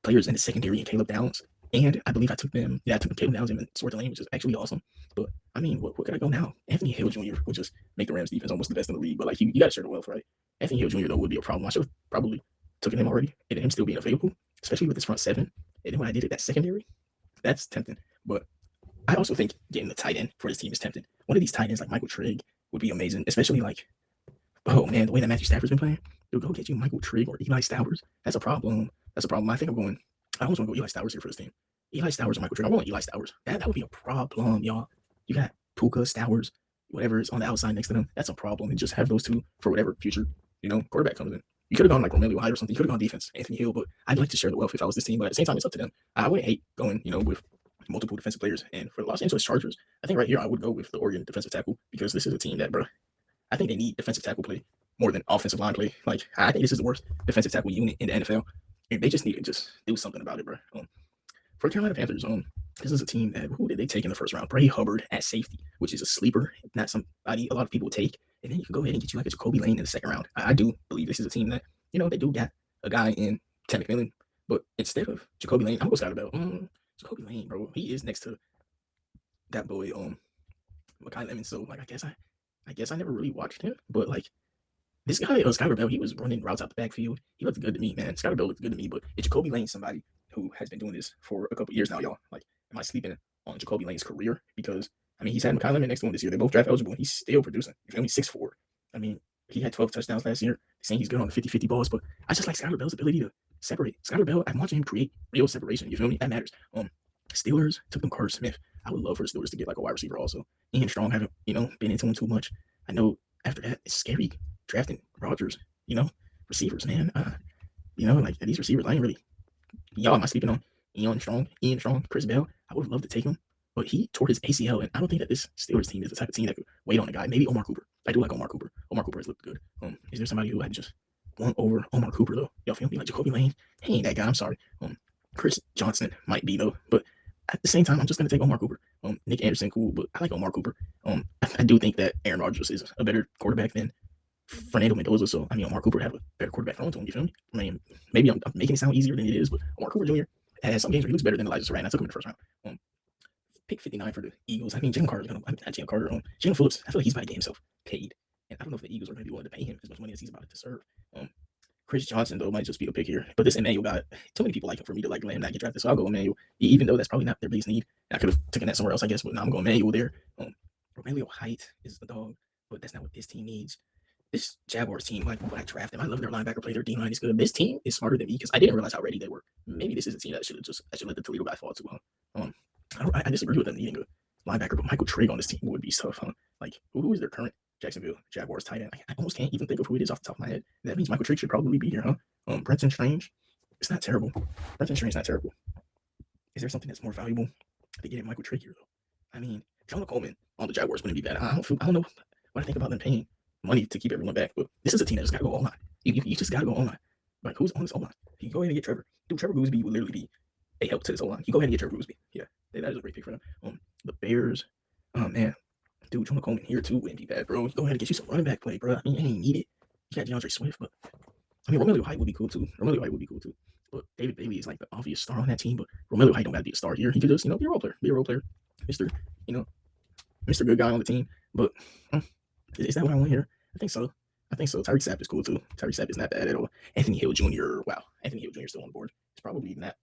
players in the secondary and Caleb Downs. And I believe I took them Caleb Downs and Swartz Lane, which is actually awesome. But I mean, what could I go now? Anthony Hill Jr. would just make the Rams defense almost the best in the league. But like, you got to share the wealth, right? Anthony Hill Jr. though would be a problem. I should have probably taken him already, and then him still being available, especially with this front 7. And then when I did it, that secondary, that's tempting. But I also think getting the tight end for this team is tempting. One of these tight ends like Michael Trigg would be amazing, especially like, oh man, the way that Matthew Stafford's been playing. Dude, go get you Michael Trigg or Eli Stowers. That's a problem. I think I almost want to go Eli Stowers here for this team. Eli Stowers or Michael Trigg. I want Eli Stowers. That would be a problem, y'all. You got Puka, Stowers, whatever is on the outside next to them. That's a problem. And just have those two for whatever future, quarterback comes in. You could have gone like Romelio Hyde or something. You could have gone defense, Anthony Hill, but I'd like to share the wealth if I was this team. But at the same time, it's up to them. I wouldn't hate going, with multiple defensive players. And for the Los Angeles Chargers, I think right here I would go with the Oregon defensive tackle because this is a team that, bro, I think they need defensive tackle play more than offensive line play. Like, I think this is the worst defensive tackle unit in the NFL. And they just need to just do something about it, bro. For the Carolina Panthers, this is a team that, who did they take in the first round? Bray Hubbard at safety, which is a sleeper, not somebody a lot of people take. And then you can go ahead and get you like a Jacoby Lane in the second round. I do believe this is a team that, they do got a guy in Ted McMillan, but instead of Jacoby Lane, I'm going about Jacoby Lane, bro. He is next to that boy, Mekhi Lemon. So like, I guess I never really watched him, but like this guy, Skyler Bell, he was running routes out the backfield. He looked good to me, man. Skyler Bell looked good to me, but is Jacoby Lane somebody who has been doing this for a couple years now, y'all? Like, am I sleeping on Jacoby Lane's career? Because I mean, he's had Mekhi Lemon next to him this year. They're both draft eligible, and he's still producing. He's only 6'4". I mean, he had 12 touchdowns last year. Saying he's good on the 50-50 balls, but I just like Skyler Bell's ability to separate. Skyler Bell, I'm watching him create real separation. You feel me? That matters. Steelers took them Carter Smith. I would love for the Steelers to get like a wide receiver also. Ian Strong haven't, been into him too much. I know after that it's scary drafting Rodgers. You know, receivers, man. Like these receivers, I ain't really y'all am I sleeping on Ian Strong, Chris Bell. I would love to take him, but he tore his ACL, and I don't think that this Steelers team is the type of team that could wait on a guy. Maybe Omar Cooper. I do like Omar Cooper. Omar Cooper has looked good. Is there somebody who I just want over Omar Cooper though? Y'all feel me? Like Jacoby Lane? He ain't that guy. I'm sorry. Chris Johnson might be though, but at the same time, I'm just gonna take Omar Cooper. Nick Anderson, cool, but I like Omar Cooper. I do think that Aaron Rodgers is a better quarterback than Fernando Mendoza. So I mean, Omar Cooper have a better quarterback thrown to him. You feel me? I mean, maybe I'm making it sound easier than it is, but Omar Cooper Jr. has some games where he looks better than Elijah Sarratt. I took him in the first round. Pick 59 for the Eagles. I mean, Jalen Carter. Not Jalen Carter. Jalen Phillips. I feel like he's about to get himself paid, and I don't know if the Eagles are going to be willing to pay him as much money as he's about to deserve. Chris Johnson though might just be the pick here, but this Emmanuel guy, too many people like him for me to like let him not get drafted. So I'll go Emmanuel, even though that's probably not their biggest need. I could have taken that somewhere else, I guess, but now I'm going Emmanuel there. Romelio Height is the dog, but that's not what this team needs. This Jaguars team, like, when I draft them, I love their linebacker play. Their D line is good. This team is smarter than me because I didn't realize how ready they were. Maybe this is a team that I should let the Toledo guy fall to. I disagree with them needing a linebacker, but Michael Trigg on this team would be tough. Like, who is their current Jacksonville Jaguars tight end? I almost can't even think of who it is off the top of my head. That means Michael Trigg should probably be here, huh? Brenton Strange, it's not terrible. Brenton Strange is not terrible. Is there something that's more valuable to get Michael Trigg here though? I mean, Jonah Coleman on the Jaguars wouldn't be bad. I don't know what I think about them paying money to keep everyone back, but this is a team that just gotta go online. You just gotta go online. Like, who's on this online? You go ahead and get Trevor. Dude, Trevor Gooseby would literally be a help to this online. You go ahead and get Trevor Gooseby. Yeah, that is a great pick for them. The Bears, oh man, dude, Jonah Coleman here too wouldn't be bad, bro. You go ahead and get you some running back play, bro. I mean, you ain't need it. You got DeAndre Swift, but I mean, Romelio Height would be cool too. But David Bailey is like the obvious star on that team, but Romelio Height don't gotta be a star here. He could just, be a role player, Mr. Mr. Good guy on the team. But is that what I want here? I think so. Tyreek Sapp is cool too. Tyreek Sapp is not bad at all. Anthony Hill Jr. Wow, Anthony Hill Jr. is still on board. It's probably not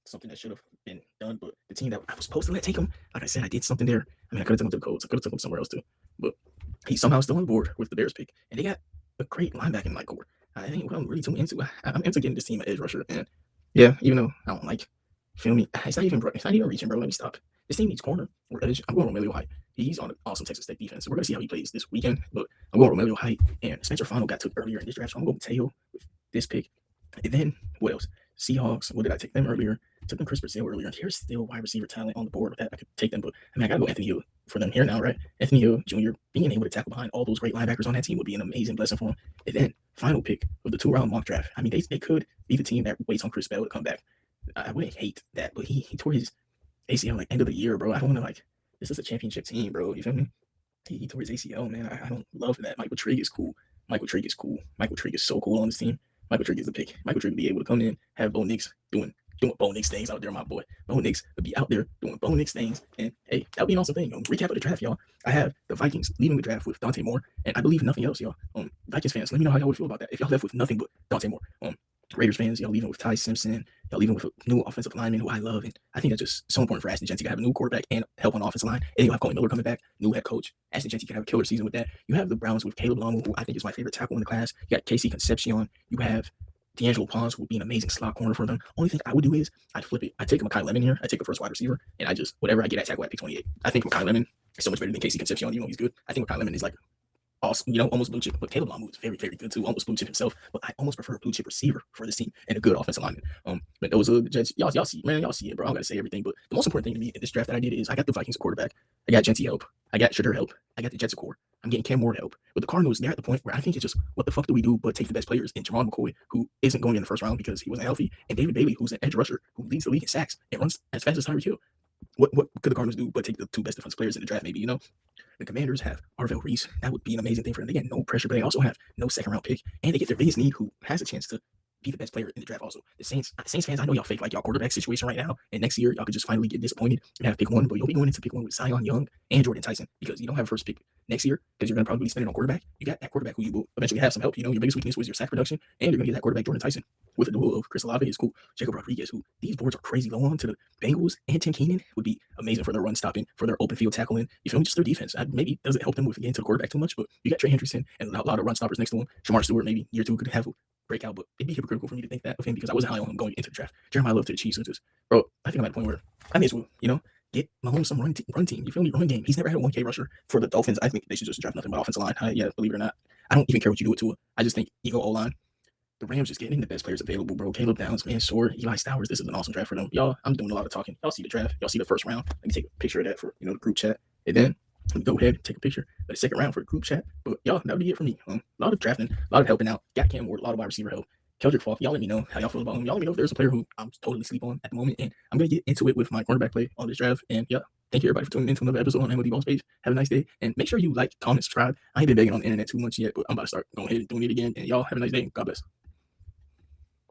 something that should have been done, but the team that I was supposed to let take him, like I said, I did something there. I mean, I could have taken him to the Colts. I could have taken him somewhere else too, but he's somehow still on board with the Bears pick, and they got a great linebacking like core. I think what I'm really too into. I'm into getting this team an edge rusher, and yeah, even though I don't like, feel me, it's not even reaching, bro. Let me stop. This team needs corner or edge. I'm going Romelio Height. He's on an awesome Texas Tech defense. So we're gonna see how he plays this weekend. But I'm going Romelio Height, and Spencer Fano got took earlier in this draft, so I'm going Mateo with this pick. And then what else? Seahawks. What did I take them earlier? Took them Chris Brazil earlier. And here's still wide receiver talent on the board. That I could take them, but I mean, I gotta go Anthony Hill for them here now, right? Anthony Hill Jr. being able to tackle behind all those great linebackers on that team would be an amazing blessing for him. And then final pick of the 2-round mock draft. I mean, they could be the team that waits on Chris Bell to come back. I wouldn't hate that, but he tore his ACL like end of the year, bro. I don't want to this is a championship team, bro. You feel me? He tore his ACL, man. I don't love that. Michael Trigg is cool. Michael Trigg is so cool on this team. Michael Trigg is the pick. Michael Trigg would be able to come in, have Bo Nix doing Bo Nix things out there, my boy. Bo Nix would be out there doing Bo Nix things. And hey, that would be an awesome thing. Recap of the draft, y'all. I have the Vikings leaving the draft with Dante Moore, and I believe nothing else, y'all. Vikings fans, let me know how y'all would feel about that. If y'all left with nothing but Dante Moore. Raiders fans, y'all leaving with Ty Simpson, y'all leaving with a new offensive lineman who I love, and I think that's just so important for Ashton Jeanty to have a new quarterback and help on the offensive line. And you have Colton Miller coming back, new head coach. Ashton Jeanty can have a killer season with that. You have the Browns with Caleb Long, who I think is my favorite tackle in the class. You got Casey Concepcion. You have D'Angelo Pons, who would be an amazing slot corner for them. Only thing I would do is I'd flip it. I'd take Makai Lemon here. I'd take the first wide receiver, and I just whatever I get at tackle at pick 28. I think Makai Lemon is so much better than Casey Concepcion. He's good. I think Makai Lemon is like awesome, almost blue chip, but Caleb Long is very, very good too, almost blue chip himself. But I almost prefer a blue chip receiver for this team and a good offensive lineman. But those are the Jets. Y'all see, man, y'all see it, bro. I don't gotta say everything, but the most important thing to me in this draft that I did is I got the Vikings quarterback, I got Jeanty help, I got Shadur help, I got the Jets core, I'm getting Cam Moore help. But the Cardinals, they're at the point where I think it's just what the fuck do we do but take the best players in Jerron McCoy, who isn't going in the first round because he wasn't healthy, and David Bailey, who's an edge rusher who leads the league in sacks and runs as fast as Tyreek Hill. What could the Cardinals do but take the two best defensive players in the draft? Maybe the Commanders have Arvell Reese. That would be an amazing thing for them. They get no pressure, but they also have no second round pick, and they get their biggest need, who has a chance to be the best player in the draft. Also, the Saints fans, I know y'all fake like y'all quarterback situation right now, and next year y'all could just finally get disappointed and have pick one, but you'll be going into pick one with Zion Young and Jordan Tyson because you don't have a first pick next year because you're going to probably be spending on quarterback. You got that quarterback who you will eventually have some help. Your biggest weakness was your sack production, and you're going to get that quarterback Jordan Tyson with a duo of Chris Olave is cool. Jacob Rodriguez, who these boards are crazy low on to the Bengals, and Tim Keenan would be amazing for their run stopping, for their open field tackling. You feel me? Just their defense. Maybe doesn't help them with getting to the quarterback too much, but you got Trey Hendrickson and a lot of run stoppers next to him. Shamar Stewart, maybe year two could have a breakout, but it'd be hypocritical for me to think that of him because I wasn't high on him going into the draft. Jeremiah Love to the Chiefs, bro. I think I'm at a point where I may as well, get Mahomes some run team. You feel me? Run game. He's never had a 1K rusher for the Dolphins. I think they should just draft nothing but offensive line. Yeah, believe it or not. I don't even care what you do it to it. I just think you go O-line. The Rams just getting the best players available, bro. Caleb Downs, Mansour, Eli Stowers. This is an awesome draft for them. Y'all, I'm doing a lot of talking. Y'all see the draft. Y'all see the first round. Let me take a picture of that for, the group chat. And then go ahead, take a picture of the second round for the group chat. But y'all, that would be it for me. A lot of drafting, a lot of helping out. Got Cam Ward, a lot of wide receiver help. Keldrick Falk, y'all let me know how y'all feel about him. Y'all let me know if there's a player who I'm totally sleep on at the moment. And I'm going to get into it with my cornerback play on this draft. And yeah, thank you everybody for tuning into another episode on MLB Ball Space. Have a nice day. And make sure you like, comment, subscribe. I ain't been begging on the internet too much yet, but I'm about to start going ahead and doing it again. And y'all have a nice day. God bless.